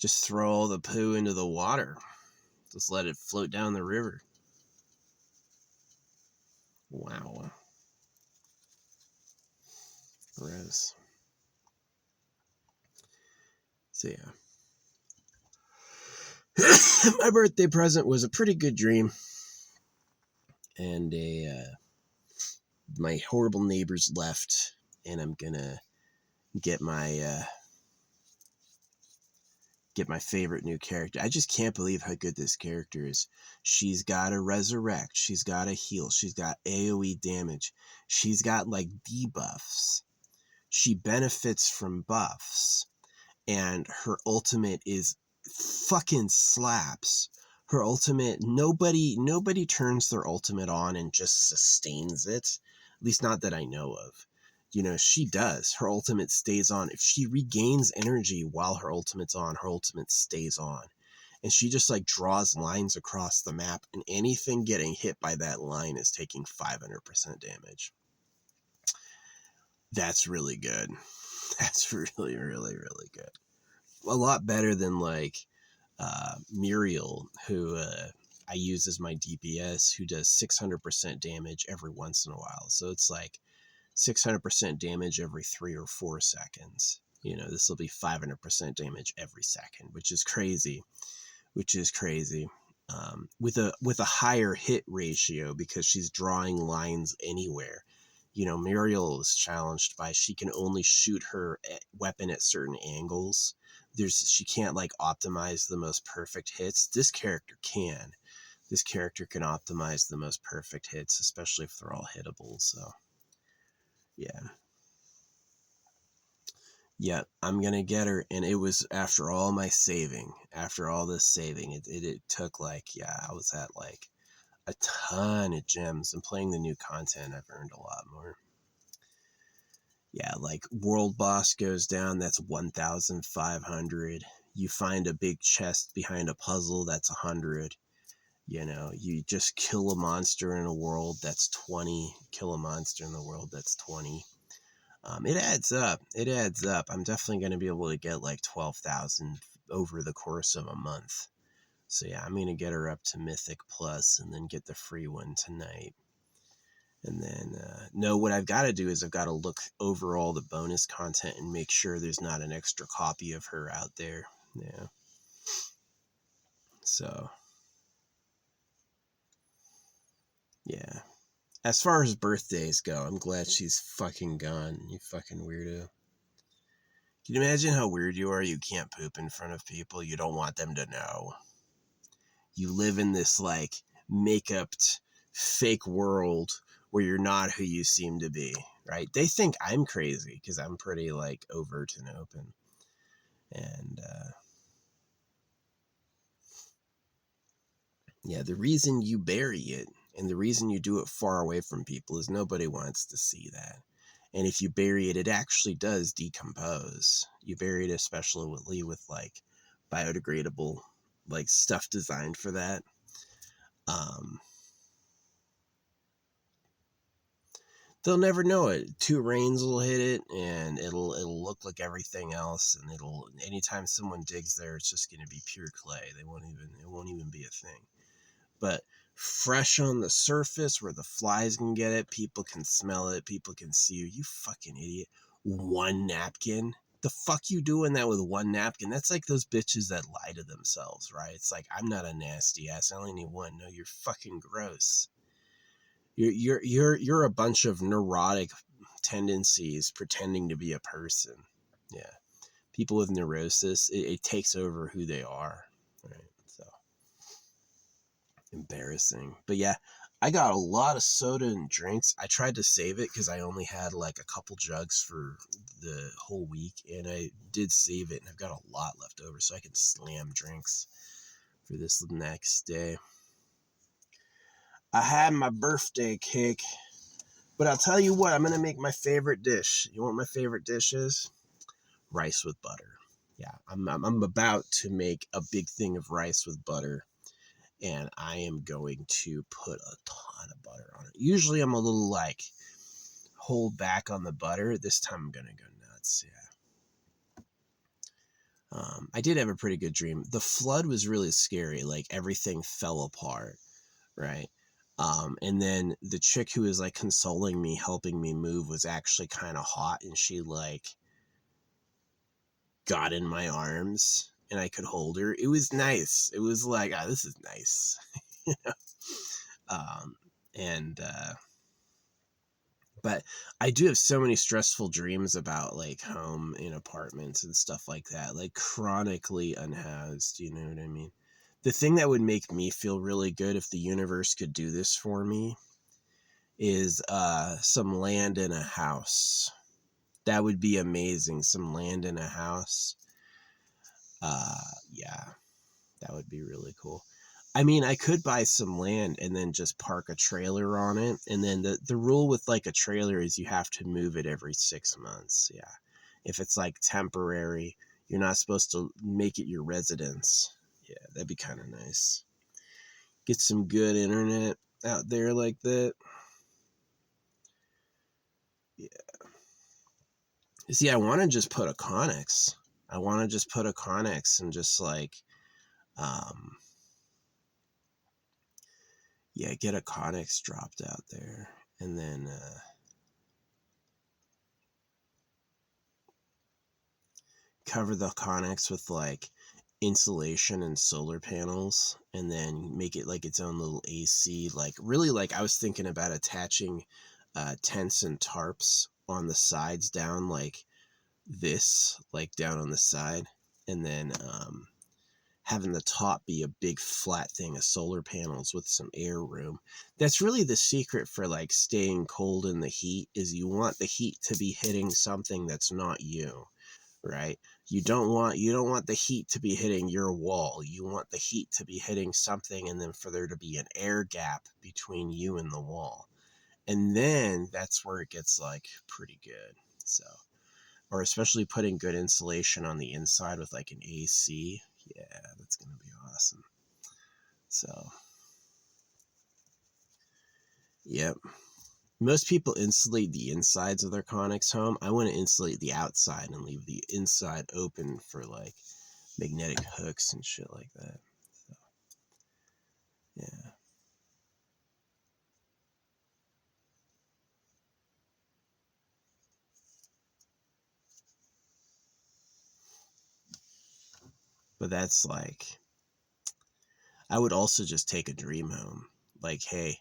Just throw all the poo into the water. Just let it float down the river. Wow. Gross. So yeah. My birthday present was a pretty good dream. And my horrible neighbors left. And I'm gonna get my favorite new character. I just can't believe how good this character is. She's got a resurrect. She's got a heal. She's got AoE damage. She's got like debuffs. She benefits from buffs. And her ultimate is fucking slaps. Her ultimate, nobody turns their ultimate on and just sustains it. At least not that I know of. She does. Her ultimate stays on. If she regains energy while her ultimate's on, her ultimate stays on. And she just like draws lines across the map, and anything getting hit by that line is taking 500% damage. That's really good. That's really, really, really good. A lot better than like Muriel, who I use as my DPS, who does 600% damage every once in a while. So it's like 600% damage every 3 or 4 seconds. This will be 500% damage every second, which is crazy. With a higher hit ratio because she's drawing lines anywhere. Muriel is challenged by she can only shoot her weapon at certain angles. She can't like optimize the most perfect hits. This character can. This character can optimize the most perfect hits, especially if they're all hittable. So, yeah. Yeah, I'm gonna get her, and it was after all my saving. After all this saving, it took like, yeah, I was at like a ton of gems, and playing the new content, I've earned a lot more. Yeah, like world boss goes down, that's 1,500. You find a big chest behind a puzzle, that's 100. You just kill a monster in a world, that's 20. Kill a monster in the world, that's 20. It adds up. It adds up. I'm definitely going to be able to get like 12,000 over the course of a month. So yeah, I'm going to get her up to Mythic Plus and then get the free one tonight. And then, no, what I've got to do is I've got to look over all the bonus content and make sure there's not an extra copy of her out there. Yeah. So, yeah. As far as birthdays go, I'm glad she's fucking gone. You fucking weirdo. Can you imagine how weird you are? You can't poop in front of people. You don't want them to know. You live in this like make-upped fake world where you're not who you seem to be, right? They think I'm crazy because I'm pretty like overt and open. And yeah, the reason you bury it and the reason you do it far away from people is nobody wants to see that. And if you bury it, it actually does decompose. You bury it especially with like biodegradable like stuff designed for that. Um, they'll never know it. 2 rains will hit it, and it'll look like everything else, and anytime someone digs there, it's just going to be pure clay. It won't even be a thing. But fresh on the surface where the flies can get it, people can smell it, people can see you. You fucking idiot. 1 napkin? The fuck you doing that with 1 napkin? That's like those bitches that lie to themselves, right? It's like, I'm not a nasty ass. I only need 1. No, you're fucking gross. You're a bunch of neurotic tendencies pretending to be a person. Yeah. People with neurosis, it takes over who they are. Right. So embarrassing. But yeah, I got a lot of soda and drinks. I tried to save it because I only had like a couple jugs for the whole week, and I did save it, and I've got a lot left over so I can slam drinks for this next day. I had my birthday cake, but I'll tell you what, I'm going to make my favorite dish. You know what my favorite dish is? Rice with butter. Yeah, I'm about to make a big thing of rice with butter, and I am going to put a ton of butter on it. Usually I'm a little like hold back on the butter. This time I'm going to go nuts. Yeah. I did have a pretty good dream. The flood was really scary. Like everything fell apart, right? And then the chick who was like consoling me, helping me move, was actually kind of hot, and she like got in my arms and I could hold her. It was nice. It was like, this is nice. You know? And but I do have so many stressful dreams about like home and apartments and stuff like that, like chronically unhoused. You know what I mean? The thing that would make me feel really good if the universe could do this for me is some land in a house. That would be amazing. Some land in a house. Yeah, that would be really cool. I mean, I could buy some land and then just park a trailer on it. And then the rule with like a trailer is you have to move it every 6 months. Yeah. If it's like temporary, you're not supposed to make it your residence. Yeah, that'd be kind of nice. Get some good internet out there like that. Yeah. See, I want to just put a Connex. I want to just put a Connex and just like, yeah, get a Connex dropped out there, and then cover the Connex with like insulation and solar panels, and then make it like its own little AC. Like really, like I was thinking about attaching tents and tarps on the sides down like this, like down on the side, and then having the top be a big flat thing of solar panels with some air room. That's really the secret for like staying cold in the heat, is you want the heat to be hitting something that's not you, right? You don't want the heat to be hitting your wall. You want the heat to be hitting something, and then for there to be an air gap between you and the wall. And then that's where it gets like pretty good. So, or especially putting good insulation on the inside with like an AC. Yeah, that's going to be awesome. So, yep. Most people insulate the insides of their Connex home. I want to insulate the outside and leave the inside open for like magnetic hooks and shit like that. So, yeah. But that's like, I would also just take a dream home. Like, hey,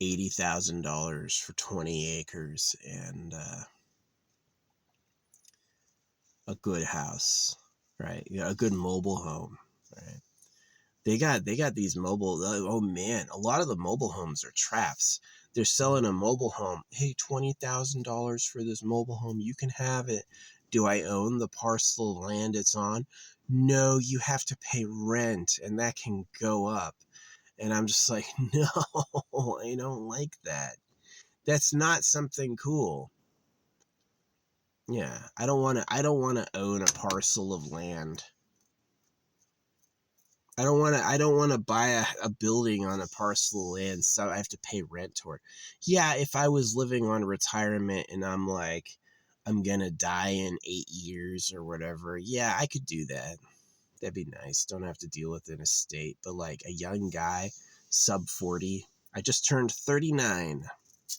$80,000 for 20 acres and a good house, right? You know, a good mobile home, right? They got these mobile. Oh man, a lot of the mobile homes are traps. They're selling a mobile home. Hey, $20,000 for this mobile home. You can have it. Do I own the parcel of land it's on? No, you have to pay rent, and that can go up. And I'm just like, no, I don't like that. That's not something cool. Yeah, I don't want to own a parcel of land. I don't want to buy a building on a parcel of land, so I have to pay rent toward. Yeah, if I was living on retirement and I'm like, I'm gonna die in 8 years or whatever, yeah, I could do that. That'd be nice. Don't have to deal with an estate. But like a young guy, sub 40, I just turned 39.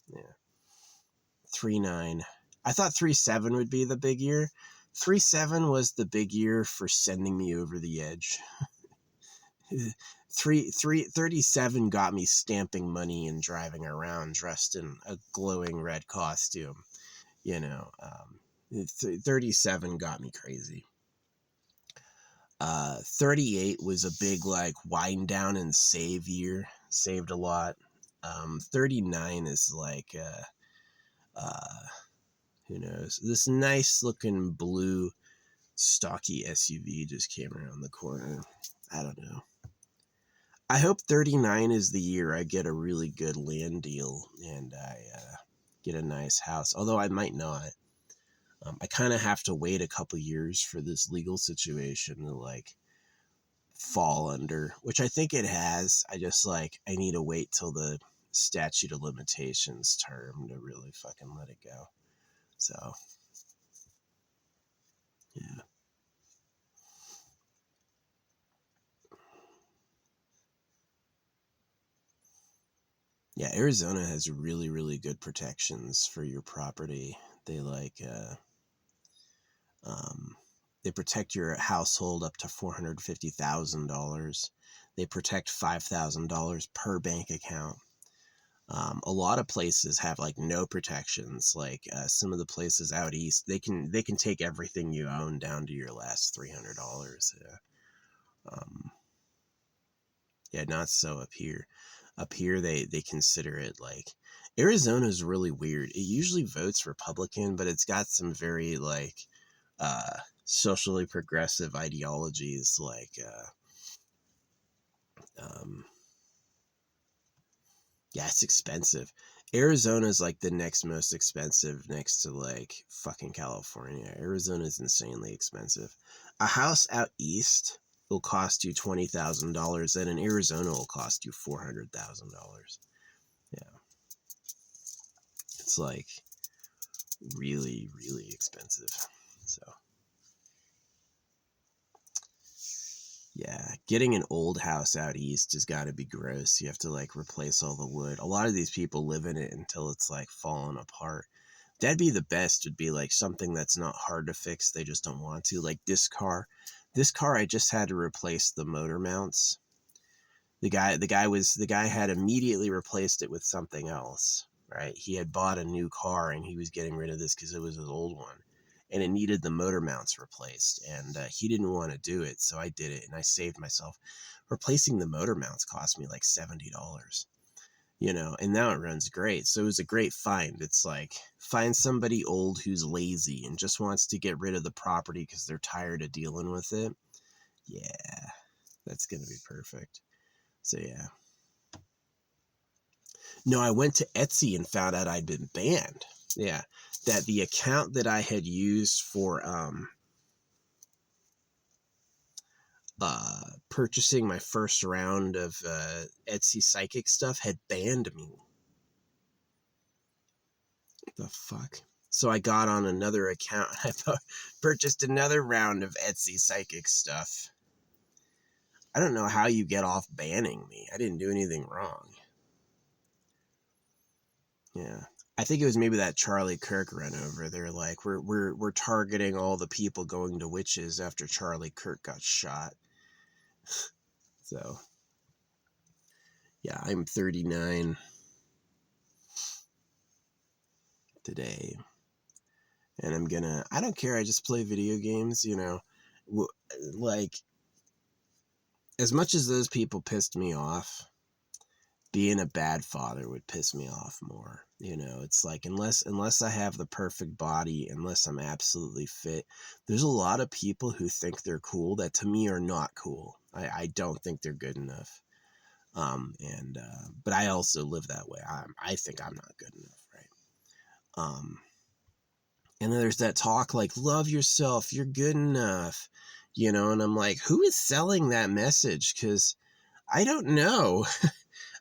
Yeah, 39. I thought 37 would be the big year. 37 was the big year for sending me over the edge. 37 got me stamping money and driving around dressed in a glowing red costume. 37 got me crazy. 38 was a big like wind down and save year. Saved a lot. 39 is like who knows? This nice looking blue stocky SUV just came around the corner. I don't know. I hope 39 is the year I get a really good land deal and I get a nice house. Although I might not. I kind of have to wait a couple years for this legal situation to like fall under, which I think it has. I just like, I need to wait till the statute of limitations term to really fucking let it go. So, yeah. Yeah, Arizona has really, really good protections for your property. They like, they protect your household up to $450,000. They protect $5,000 per bank account. A lot of places have like no protections. Like some of the places out east, they can take everything you own down to your last $300. Yeah, not so up here. Up here, they consider it like Arizona's really weird. It usually votes Republican, but it's got some very like socially progressive ideologies like yeah, it's expensive. Arizona is like the next most expensive next to like fucking California. Arizona is insanely expensive. A house out east will cost you $20,000 and in Arizona will cost you $400,000. Yeah. It's like really, really expensive. So yeah, getting an old house out east has got to be gross. You have to like replace all the wood. A lot of these people live in it until it's like falling apart. That'd be the best, would be like something that's not hard to fix. They just don't want to. Like this car. This car, I just had to replace the motor mounts. The guy had immediately replaced it with something else, right? He had bought a new car and he was getting rid of this because it was his old one. And it needed the motor mounts replaced, and he didn't want to do it, so I did it, and I saved myself. Replacing the motor mounts cost me like $70, and now it runs great. So it was a great find. It's like, find somebody old who's lazy and just wants to get rid of the property because they're tired of dealing with it. Yeah, that's going to be perfect. So yeah. No, I went to Etsy and found out I'd been banned. Yeah, that the account that I had used for purchasing my first round of Etsy psychic stuff had banned me. The fuck? So I got on another account. I purchased another round of Etsy psychic stuff. I don't know how you get off banning me. I didn't do anything wrong. Yeah. I think it was maybe that Charlie Kirk run over. They're like, we're targeting all the people going to witches after Charlie Kirk got shot. So yeah, I'm 39 today. And I don't care. I just play video games, like, as much as those people pissed me off, being a bad father would piss me off more. It's like, unless I have the perfect body, unless I'm absolutely fit, there's a lot of people who think they're cool that to me are not cool. I don't think they're good enough. But I also live that way. I think I'm not good enough, right? And then there's that talk like, love yourself, you're good enough, you know, and I'm like, who is selling that message? Because I don't know.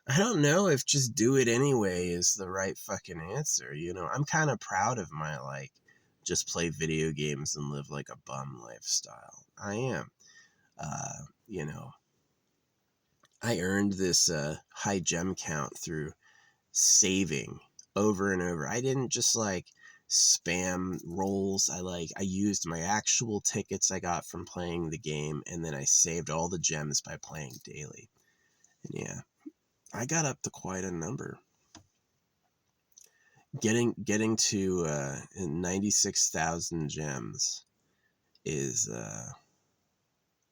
I don't know if just do it anyway is the right fucking answer. You know, I'm kind of proud of my, like, just play video games and live like a bum lifestyle. I am. You know, I earned this high gem count through saving over and over. I didn't just like spam rolls. I used my actual tickets I got from playing the game, and then I saved all the gems by playing daily. And yeah, I got up to quite a number. Getting to 96,000 gems is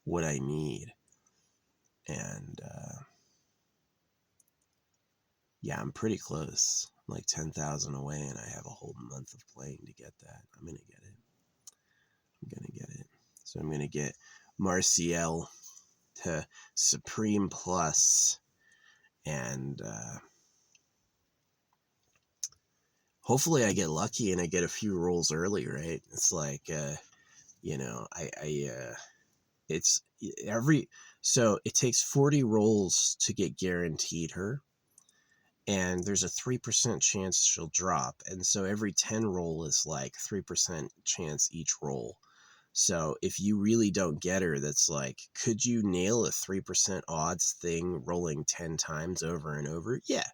what I need. And yeah, I'm pretty close. I'm like 10,000 away, and I have a whole month of playing to get that. I'm gonna get it. So I'm gonna get Marciel to Supreme Plus, and hopefully I get lucky and I get a few rolls early, right? It's like, you know, it's so it takes 40 rolls to get guaranteed her, and there's a 3% chance she'll drop. And so every 10 roll is like 3% chance each roll. So if you really don't get her, that's like, could you nail a 3% odds thing rolling 10 times over and over? Yeah.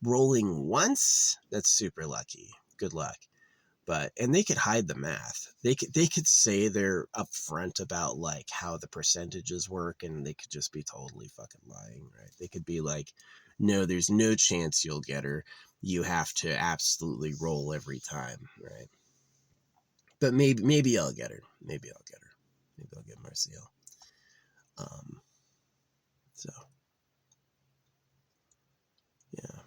Rolling once, that's super lucky. Good luck. And they could hide the math. They could say they're upfront about like how the percentages work, and they could just be totally fucking lying, right? They could be like, no, there's no chance you'll get her. You have to absolutely roll every time, right? But maybe I'll get her. Maybe I'll get Marciel. So yeah.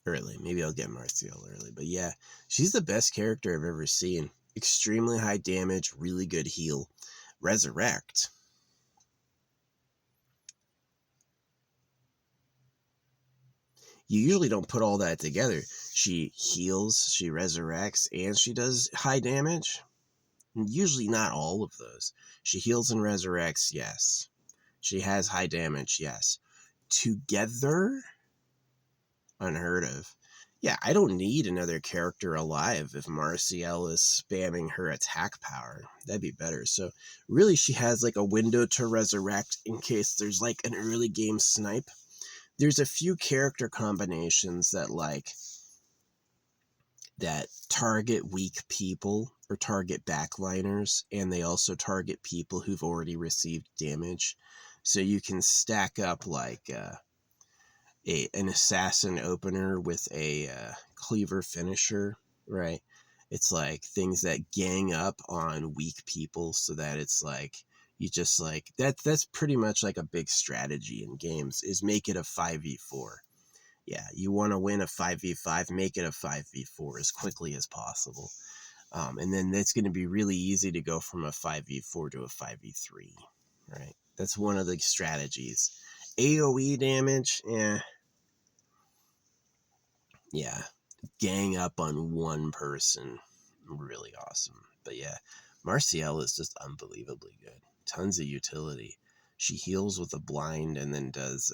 Early. Maybe I'll get Marciel early. But yeah, she's the best character I've ever seen. Extremely high damage, really good heal. Resurrect. You usually don't put all that together. She heals, she resurrects, and she does high damage. Usually not all of those. She heals and resurrects, yes. She has high damage, yes. Together, unheard of. Yeah, I don't need another character alive if Marciel is spamming her attack power. That'd be better. So really she has like a window to resurrect in case there's like an early game snipe. There's a few character combinations that target weak people or target backliners, and they also target people who've already received damage. So you can stack up like an assassin opener with a cleaver finisher, right? It's like things that gang up on weak people, so that it's like you just like that's pretty much like a big strategy in games, is make it a 5v4. Yeah, you want to win a 5v5, make it a 5v4 as quickly as possible. And then it's going to be really easy to go from a 5v4 to a 5v3, right? That's one of the strategies. AoE damage, yeah, gang up on one person, really awesome. But yeah, Marciel is just unbelievably good. Tons of utility. She heals with a blind, and then does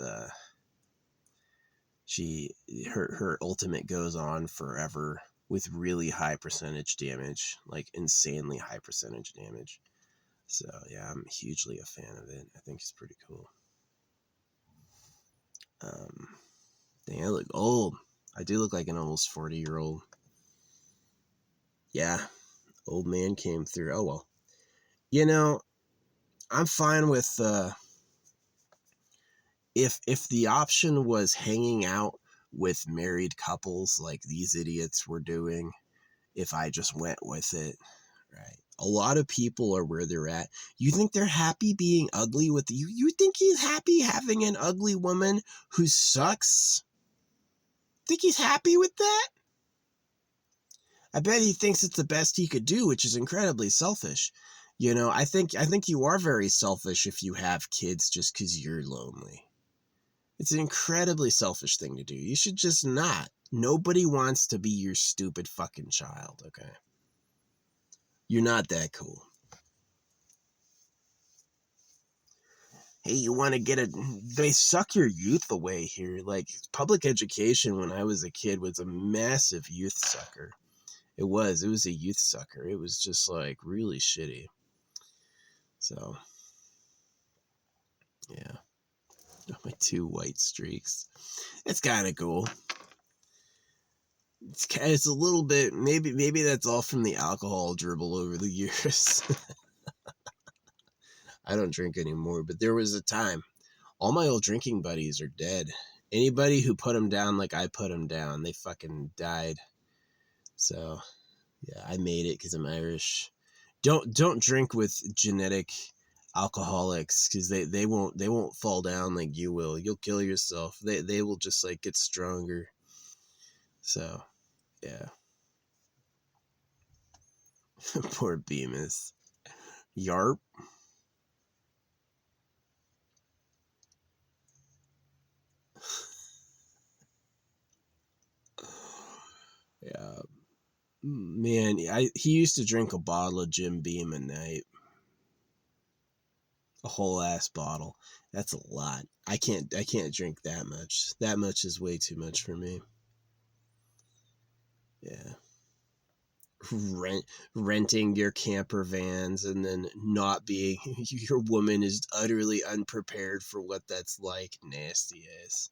her ultimate goes on forever with really high percentage damage, like insanely high percentage damage. So yeah, I'm hugely a fan of it. I think it's pretty cool. Dang, I look old. I do look like an almost 40-year-old. Yeah, old man came through. Oh well. You know, I'm fine with if the option was hanging out with married couples like these idiots were doing, if I just went with it, right? A lot of people are where they're at. You think they're happy being ugly with you? You think he's happy having an ugly woman who sucks? Think he's happy with that? I bet he thinks it's the best he could do, which is incredibly selfish. I think you are very selfish if you have kids just because you're lonely. It's an incredibly selfish thing to do. You should just not. Nobody wants to be your stupid fucking child, okay? You're not that cool. Hey, you want to they suck your youth away here. Like, public education when I was a kid was a massive youth sucker. It was a youth sucker. It was just like really shitty. So, yeah. My 2 white streaks. It's kind of cool. It's a little bit, maybe that's all from the alcohol dribble over the years. I don't drink anymore, but there was a time. All my old drinking buddies are dead. Anybody who put them down like I put them down, they fucking died. So, yeah, I made it because I'm Irish. Don't drink with genetic alcoholics because they won't fall down like you will. You'll kill yourself. They will just like get stronger. So, yeah. Poor Bemis. Yarp. Yeah. Man, he used to drink a bottle of Jim Beam a night. A whole ass bottle. That's a lot. I can't drink that much. That much is way too much for me. Yeah. Renting your camper vans and then not being your woman is utterly unprepared for what that's like. Nasty ass.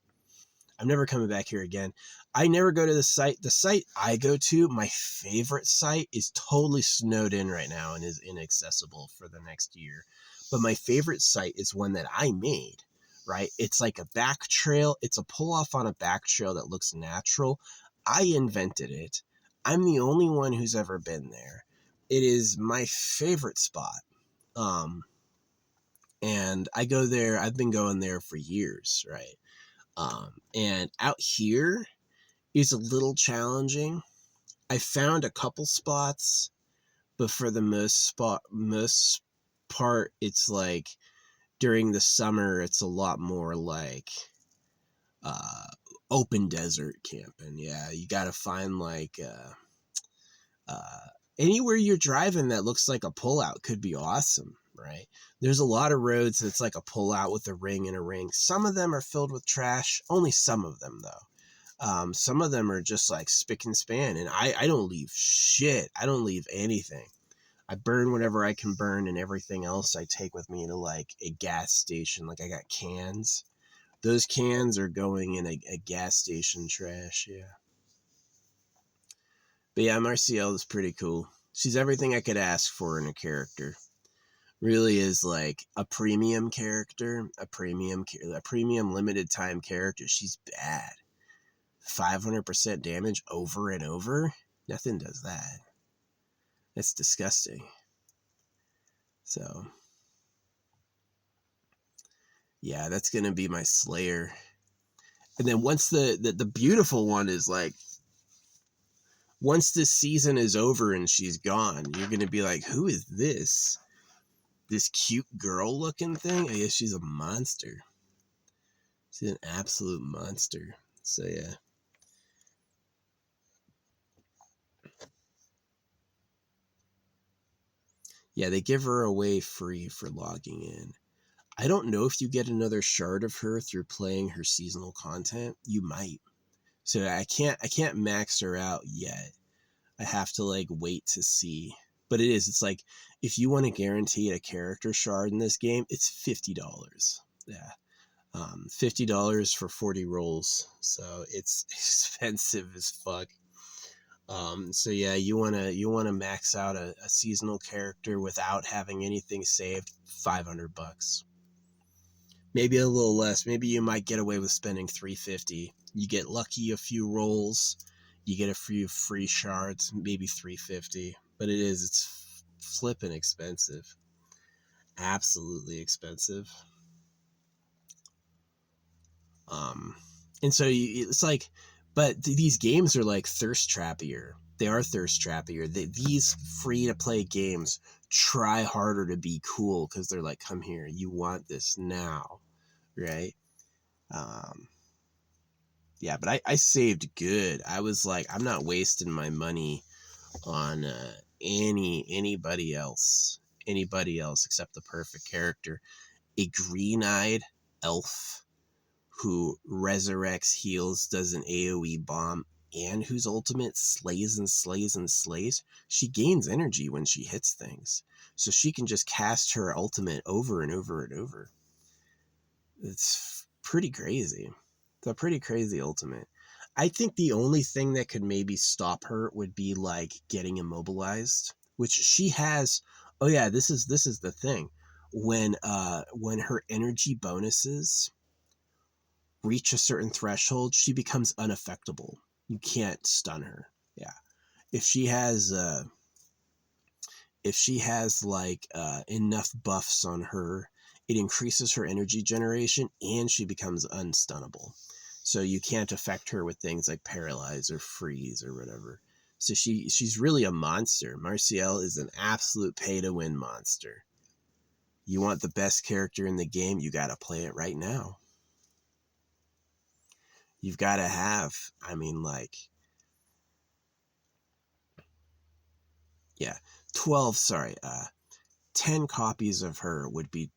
I'm never coming back here again. I never go to the site. The site I go to, my favorite site, is totally snowed in right now and is inaccessible for the next year. But my favorite site is one that I made, right? It's like a back trail. It's a pull off on a back trail that looks natural. I invented it. I'm the only one who's ever been there. It is my favorite spot. And I go there. I've been going there for years, right? And out here is a little challenging. I found a couple spots, but for the most part, it's like during the summer, it's a lot more like uh, open desert camping. Yeah, you got to find like uh, anywhere you're driving that looks like a pullout could be awesome, right? There's a lot of roads that's like a pullout with a ring and a ring. Some of them are filled with trash, only some of them though. Some of them are just like spick and span, and I don't leave shit. I don't leave anything. I burn whatever I can burn, and everything else I take with me to like a gas station. Like I got cans. Those cans are going in a gas station trash, yeah. But yeah, Marcielle is pretty cool. She's everything I could ask for in a character. Really is like a premium character, a premium limited time character. She's bad. 500% damage over and over. Nothing does that. That's disgusting. So, yeah, that's going to be my Slayer. And then once the beautiful one is like, once this season is over and she's gone, you're going to be like, who is this? This cute girl looking thing? I guess she's a monster. She's an absolute monster. So, yeah. Yeah, they give her away free for logging in. I don't know if you get another shard of her through playing her seasonal content. You might. So I can't max her out yet. I have to like wait to see. But it's like if you want to guarantee a character shard in this game, it's $50. Yeah. $50 for 40 rolls. So it's expensive as fuck. So yeah, you wanna max out a seasonal character without having anything saved, $500. Maybe a little less. Maybe you might get away with spending $350. You get lucky a few rolls, you get a few free shards, maybe $350. But it's flipping expensive. Absolutely expensive. Um, and so it's like, but these games are like thirst trappier. They are thirst trappier. These free to play games try harder to be cool because they're like, come here, you want this now, right? Um, yeah, but I saved good. I was like, I'm not wasting my money on anybody else except the perfect character. A green-eyed elf who resurrects, heals, does an AoE bomb, and whose ultimate slays and slays and slays. She gains energy when she hits things, so she can just cast her ultimate over and over and over. It's pretty crazy. It's a pretty crazy ultimate. I think the only thing that could maybe stop her would be like getting immobilized, which she has. Oh yeah, this is the thing. When her energy bonuses reach a certain threshold, she becomes unaffectable. You can't stun her. Yeah. If she has like enough buffs on her, it increases her energy generation and she becomes unstunnable. So you can't affect her with things like paralyze or freeze or whatever. So she's really a monster. Martial is an absolute pay to win monster. You want the best character in the game, you got to play it right now. You've got to have, I mean, like, yeah, 10 copies of her would be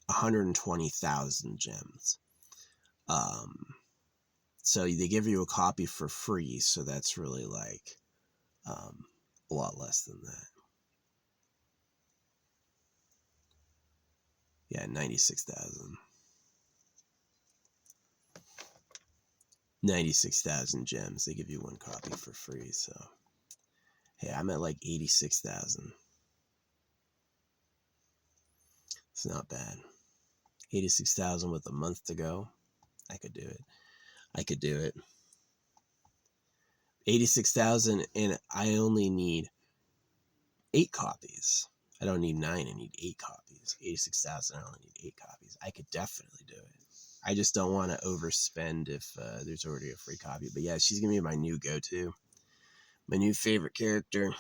120,000 gems. So they give you a copy for free, so that's really like a lot less than that. Yeah, 96,000. 96,000 gems. They give you one copy for free, so hey, I'm at like 86,000. It's not bad. 86,000 with a month to go. I could do it. 86,000, and I only need 8 copies. I don't need 9, I need 8 copies. 86,000, I only need 8 copies. I could definitely do it. I just don't want to overspend if there's already a free copy. But yeah, she's going to be my new go-to. My new favorite character.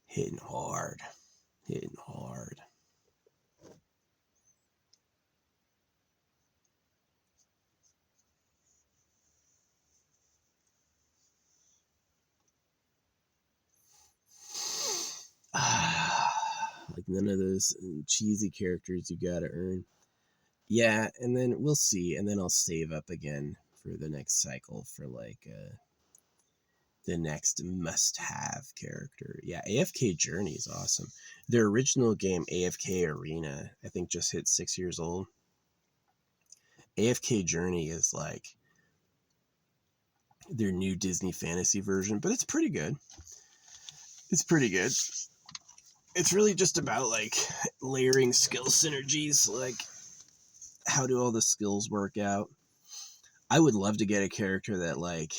Hitting hard. Hitting hard. Like none of those cheesy characters you gotta earn. Yeah, and then we'll see. And then I'll save up again for the next cycle for like the next must-have character. Yeah, AFK Journey is awesome. Their original game, AFK Arena, I think just hit 6 years old. AFK Journey is like their new Disney fantasy version, but it's pretty good. It's pretty good. It's really just about like layering skill synergies, like how do all the skills work out. I would love to get a character that like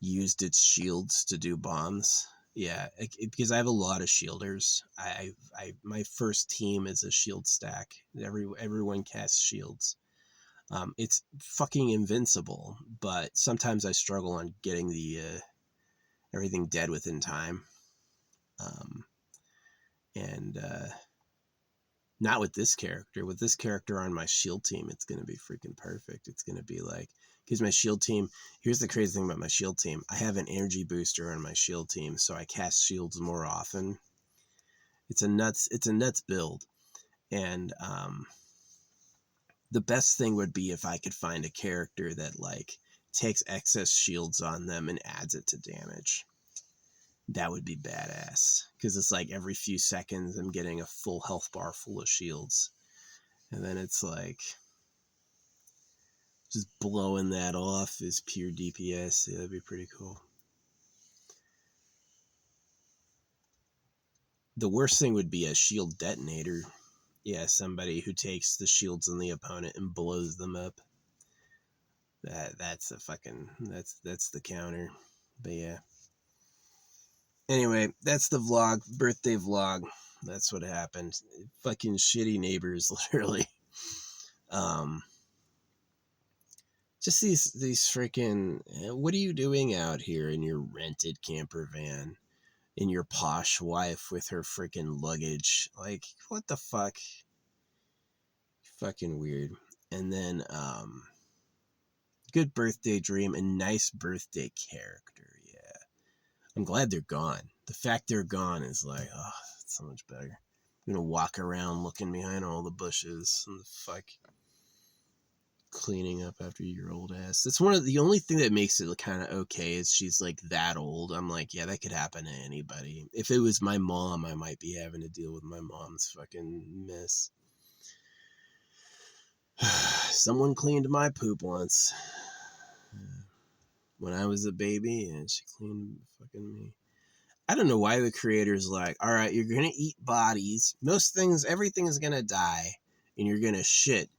used its shields to do bombs. Yeah, because I have a lot of shielders. My first team is a shield stack. Everyone casts shields. It's fucking invincible, but sometimes I struggle on getting the everything dead within time. And not with this character. With this character on my shield team, it's going to be freaking perfect. It's going to be like, because my shield team, here's the crazy thing about my shield team. I have an energy booster on my shield team, so I cast shields more often. It's a nuts build. And the best thing would be if I could find a character that like takes excess shields on them and adds it to damage. That would be badass, because it's like every few seconds I'm getting a full health bar full of shields, and then it's like just blowing that off is pure DPS. Yeah, that'd be pretty cool. The worst thing would be a shield detonator. Yeah, somebody who takes the shields on the opponent and blows them up. That's the counter. But yeah. Anyway, that's the vlog, birthday vlog. That's what happened. Fucking shitty neighbors, literally. Just these freaking. What are you doing out here in your rented camper van? and your posh wife with her freaking luggage. Like, what the fuck? Fucking weird. And then, good birthday dream, a nice birthday character. Yeah. I'm glad they're gone. The fact they're gone is like, oh, it's so much better. I'm gonna walk around looking behind all the bushes and the fuck cleaning up after your old ass. That's one of the only thing that makes it kind of okay is she's like that old. I'm like, yeah, that could happen to anybody. If it was my mom, I might be having to deal with my mom's fucking mess. Someone cleaned my poop once when I was a baby, and she cleaned fucking me. I don't know why the creator's like, all right, you're gonna eat bodies. Everything is gonna die, and you're gonna shit,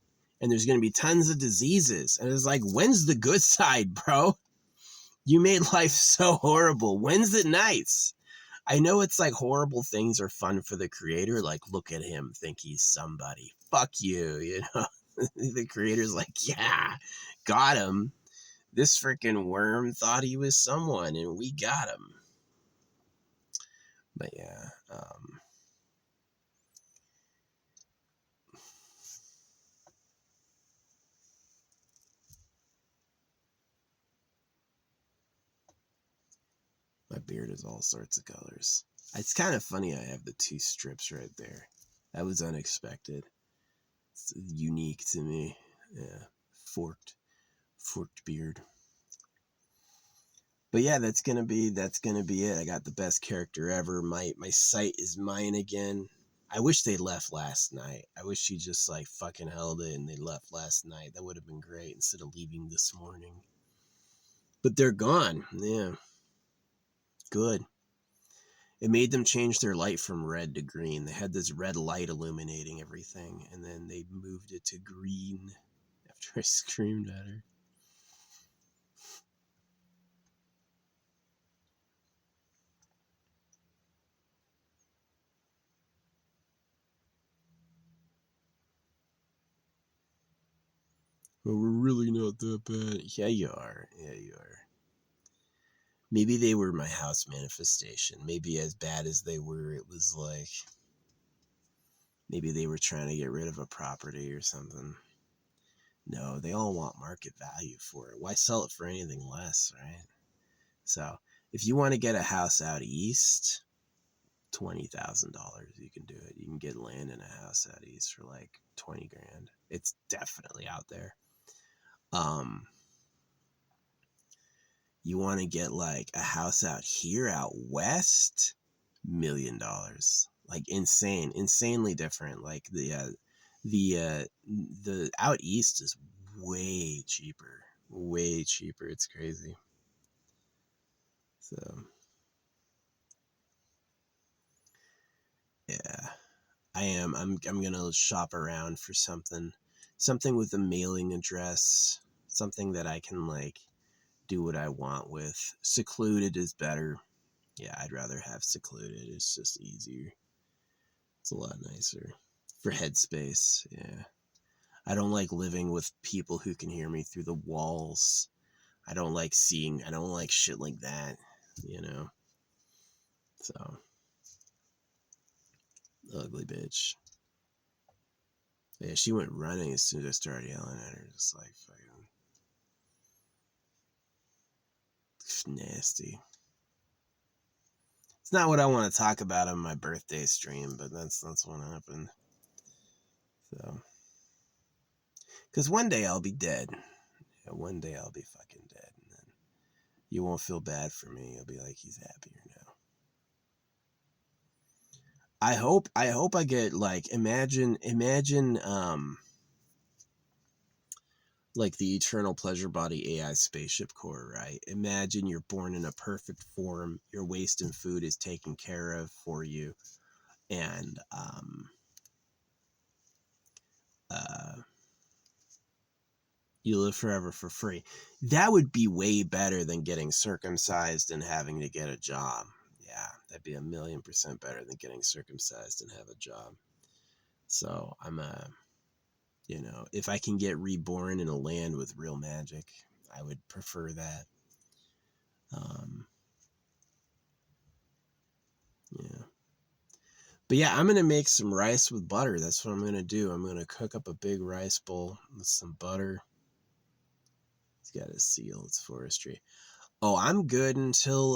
and there's gonna be tons of diseases. And it's like, when's the good side, bro? You made life so horrible. When's it nice? I know it's like horrible things are fun for the creator. Like, look at him, think he's somebody. Fuck you, you know? The creator's like, yeah, got him. This freaking worm thought he was someone, and we got him. But yeah, my beard is all sorts of colors. It's kind of funny I have the two strips right there. That was unexpected. It's unique to me. Yeah, forked beard. But yeah, that's gonna be it. I got the best character ever. My sight is mine again. I wish they left last night. I wish she just like fucking held it and they left last night. That would have been great instead of leaving this morning. But they're gone. Yeah. Good. It made them change their light from red to green. They had this red light illuminating everything, and then they moved it to green after I screamed at her. Well, we're really not that bad. Yeah, you are. Yeah, you are. Maybe they were my house manifestation. Maybe as bad as they were, it was like maybe they were trying to get rid of a property or something. No, they all want market value for it. Why sell it for anything less, right? So if you want to get a house out east, $20,000, you can do it. You can get land in a house out east for like 20 grand. It's definitely out there. You want to get like a house out here out west, $1 million. Like insanely different. Like the out east is way cheaper. It's crazy. So yeah, I'm gonna shop around for something with a mailing address, something that I can like do what I want with. Secluded is better. Yeah, I'd rather have secluded. It's just easier. It's a lot nicer for headspace. Yeah. I don't like living with people who can hear me through the walls. I don't like shit like that, you know? So, ugly bitch. Yeah, she went running as soon as I started yelling at her. Just like, fucking nasty. It's not what I want to talk about on my birthday stream, but that's what happened. So, because one day I'll be dead. Yeah, one day I'll be fucking dead, and then you won't feel bad for me. You'll be like, he's happier now. I hope I get like imagine like the eternal pleasure body AI spaceship core, right? Imagine you're born in a perfect form, your waste and food is taken care of for you, and you live forever for free. That would be way better than getting circumcised and having to get a job. Yeah, that'd be 1,000,000% better than getting circumcised and have a job. So I'm you know, if I can get reborn in a land with real magic, I would prefer that. Um, But yeah, I'm going to make some rice with butter. That's what I'm going to do. I'm going to cook up a big rice bowl with some butter. It's got a seal. It's forestry. Oh, I'm good until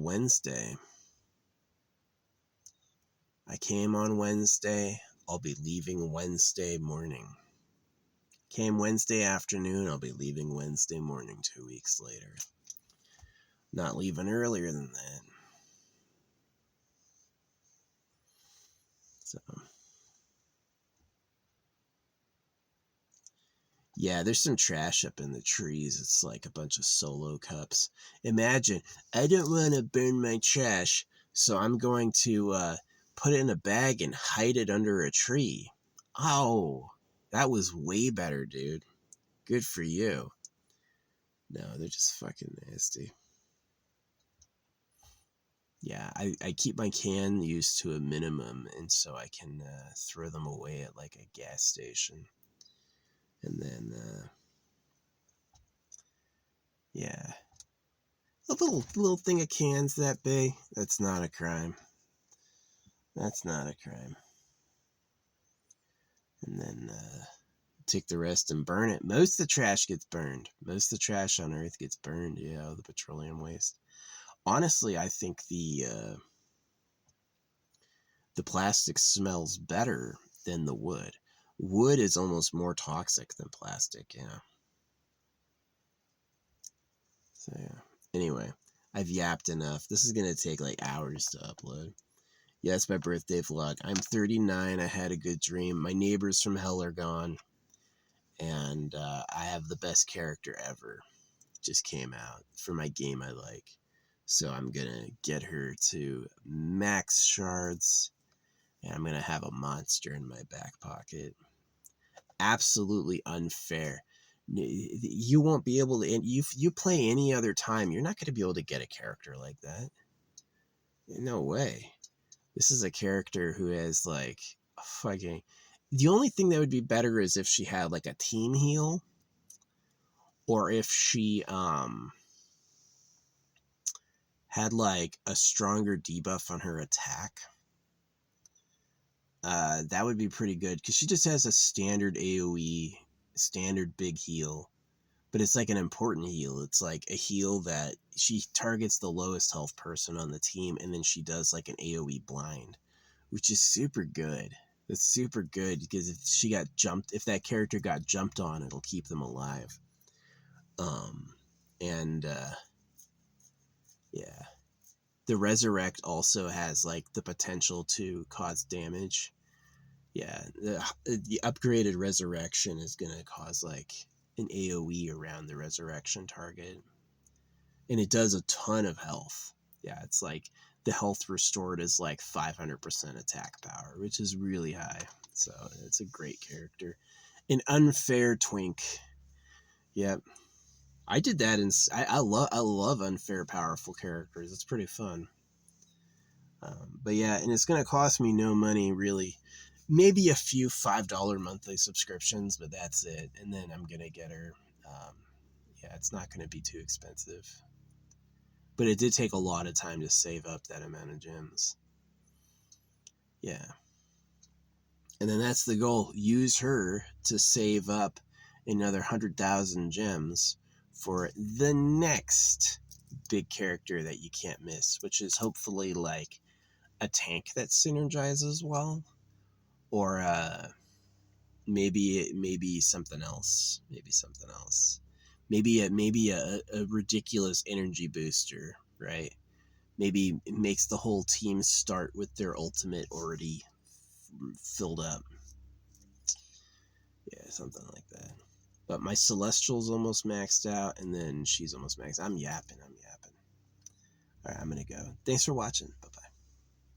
Wednesday. I came on Wednesday. I'll be leaving Wednesday morning. Came Wednesday afternoon. I'll be leaving Wednesday morning 2 weeks later. Not leaving earlier than that. So, yeah, there's some trash up in the trees. It's like a bunch of solo cups. Imagine, I don't want to burn my trash, so I'm going to put it in a bag and hide it under a tree. Oh, that was way better, dude. Good for you. No, they're just fucking nasty. Yeah, I keep my can used to a minimum, and so I can throw them away at like a gas station. And then, yeah, a little thing of cans that big, that's not a crime. That's not a crime. And then take the rest and burn it. Most of the trash gets burned. Most of the trash on Earth gets burned, yeah, all the petroleum waste. Honestly, I think the plastic smells better than the wood. Wood is almost more toxic than plastic, yeah. So yeah. Anyway, I've yapped enough. This is gonna take like hours to upload. Yeah, it's my birthday vlog. I'm 39. I had a good dream. My neighbors from hell are gone, and I have the best character ever. Just came out for my game I like. So I'm gonna get her to max shards, and I'm gonna have a monster in my back pocket. Absolutely unfair. You won't be able to. And you play any other time, you're not gonna be able to get a character like that. No way. This is a character who has like fucking. The only thing that would be better is if she had like a team heal, or if she had like a stronger debuff on her attack. That would be pretty good because she just has a standard AoE, standard big heal, but it's like an important heal. It's like a heal that she targets the lowest health person on the team, and then she does like an AoE blind, which is super good. It's super good because if that character got jumped on, it'll keep them alive. And yeah, the resurrect also has like the potential to cause damage. Yeah, the upgraded resurrection is gonna cause like an AoE around the resurrection target, and it does a ton of health. Yeah, it's like the health restored is like 500% attack power, which is really high. So it's a great character. An unfair twink. Yep. I did that I love unfair powerful characters. It's pretty fun. But yeah, and it's gonna cost me no money really. Maybe a few $5 monthly subscriptions, but that's it. And then I'm gonna get her. Um, yeah, it's not gonna be too expensive. But it did take a lot of time to save up that amount of gems. Yeah. And then that's the goal. Use her to save up another 100,000 gems for the next big character that you can't miss, which is hopefully like a tank that synergizes well, or maybe something else. Maybe a ridiculous energy booster, right? Maybe it makes the whole team start with their ultimate already filled up. Yeah, something like that. But my Celestial's almost maxed out, and then she's almost maxed. I'm yapping. All right, I'm gonna go. Thanks for watching. Bye.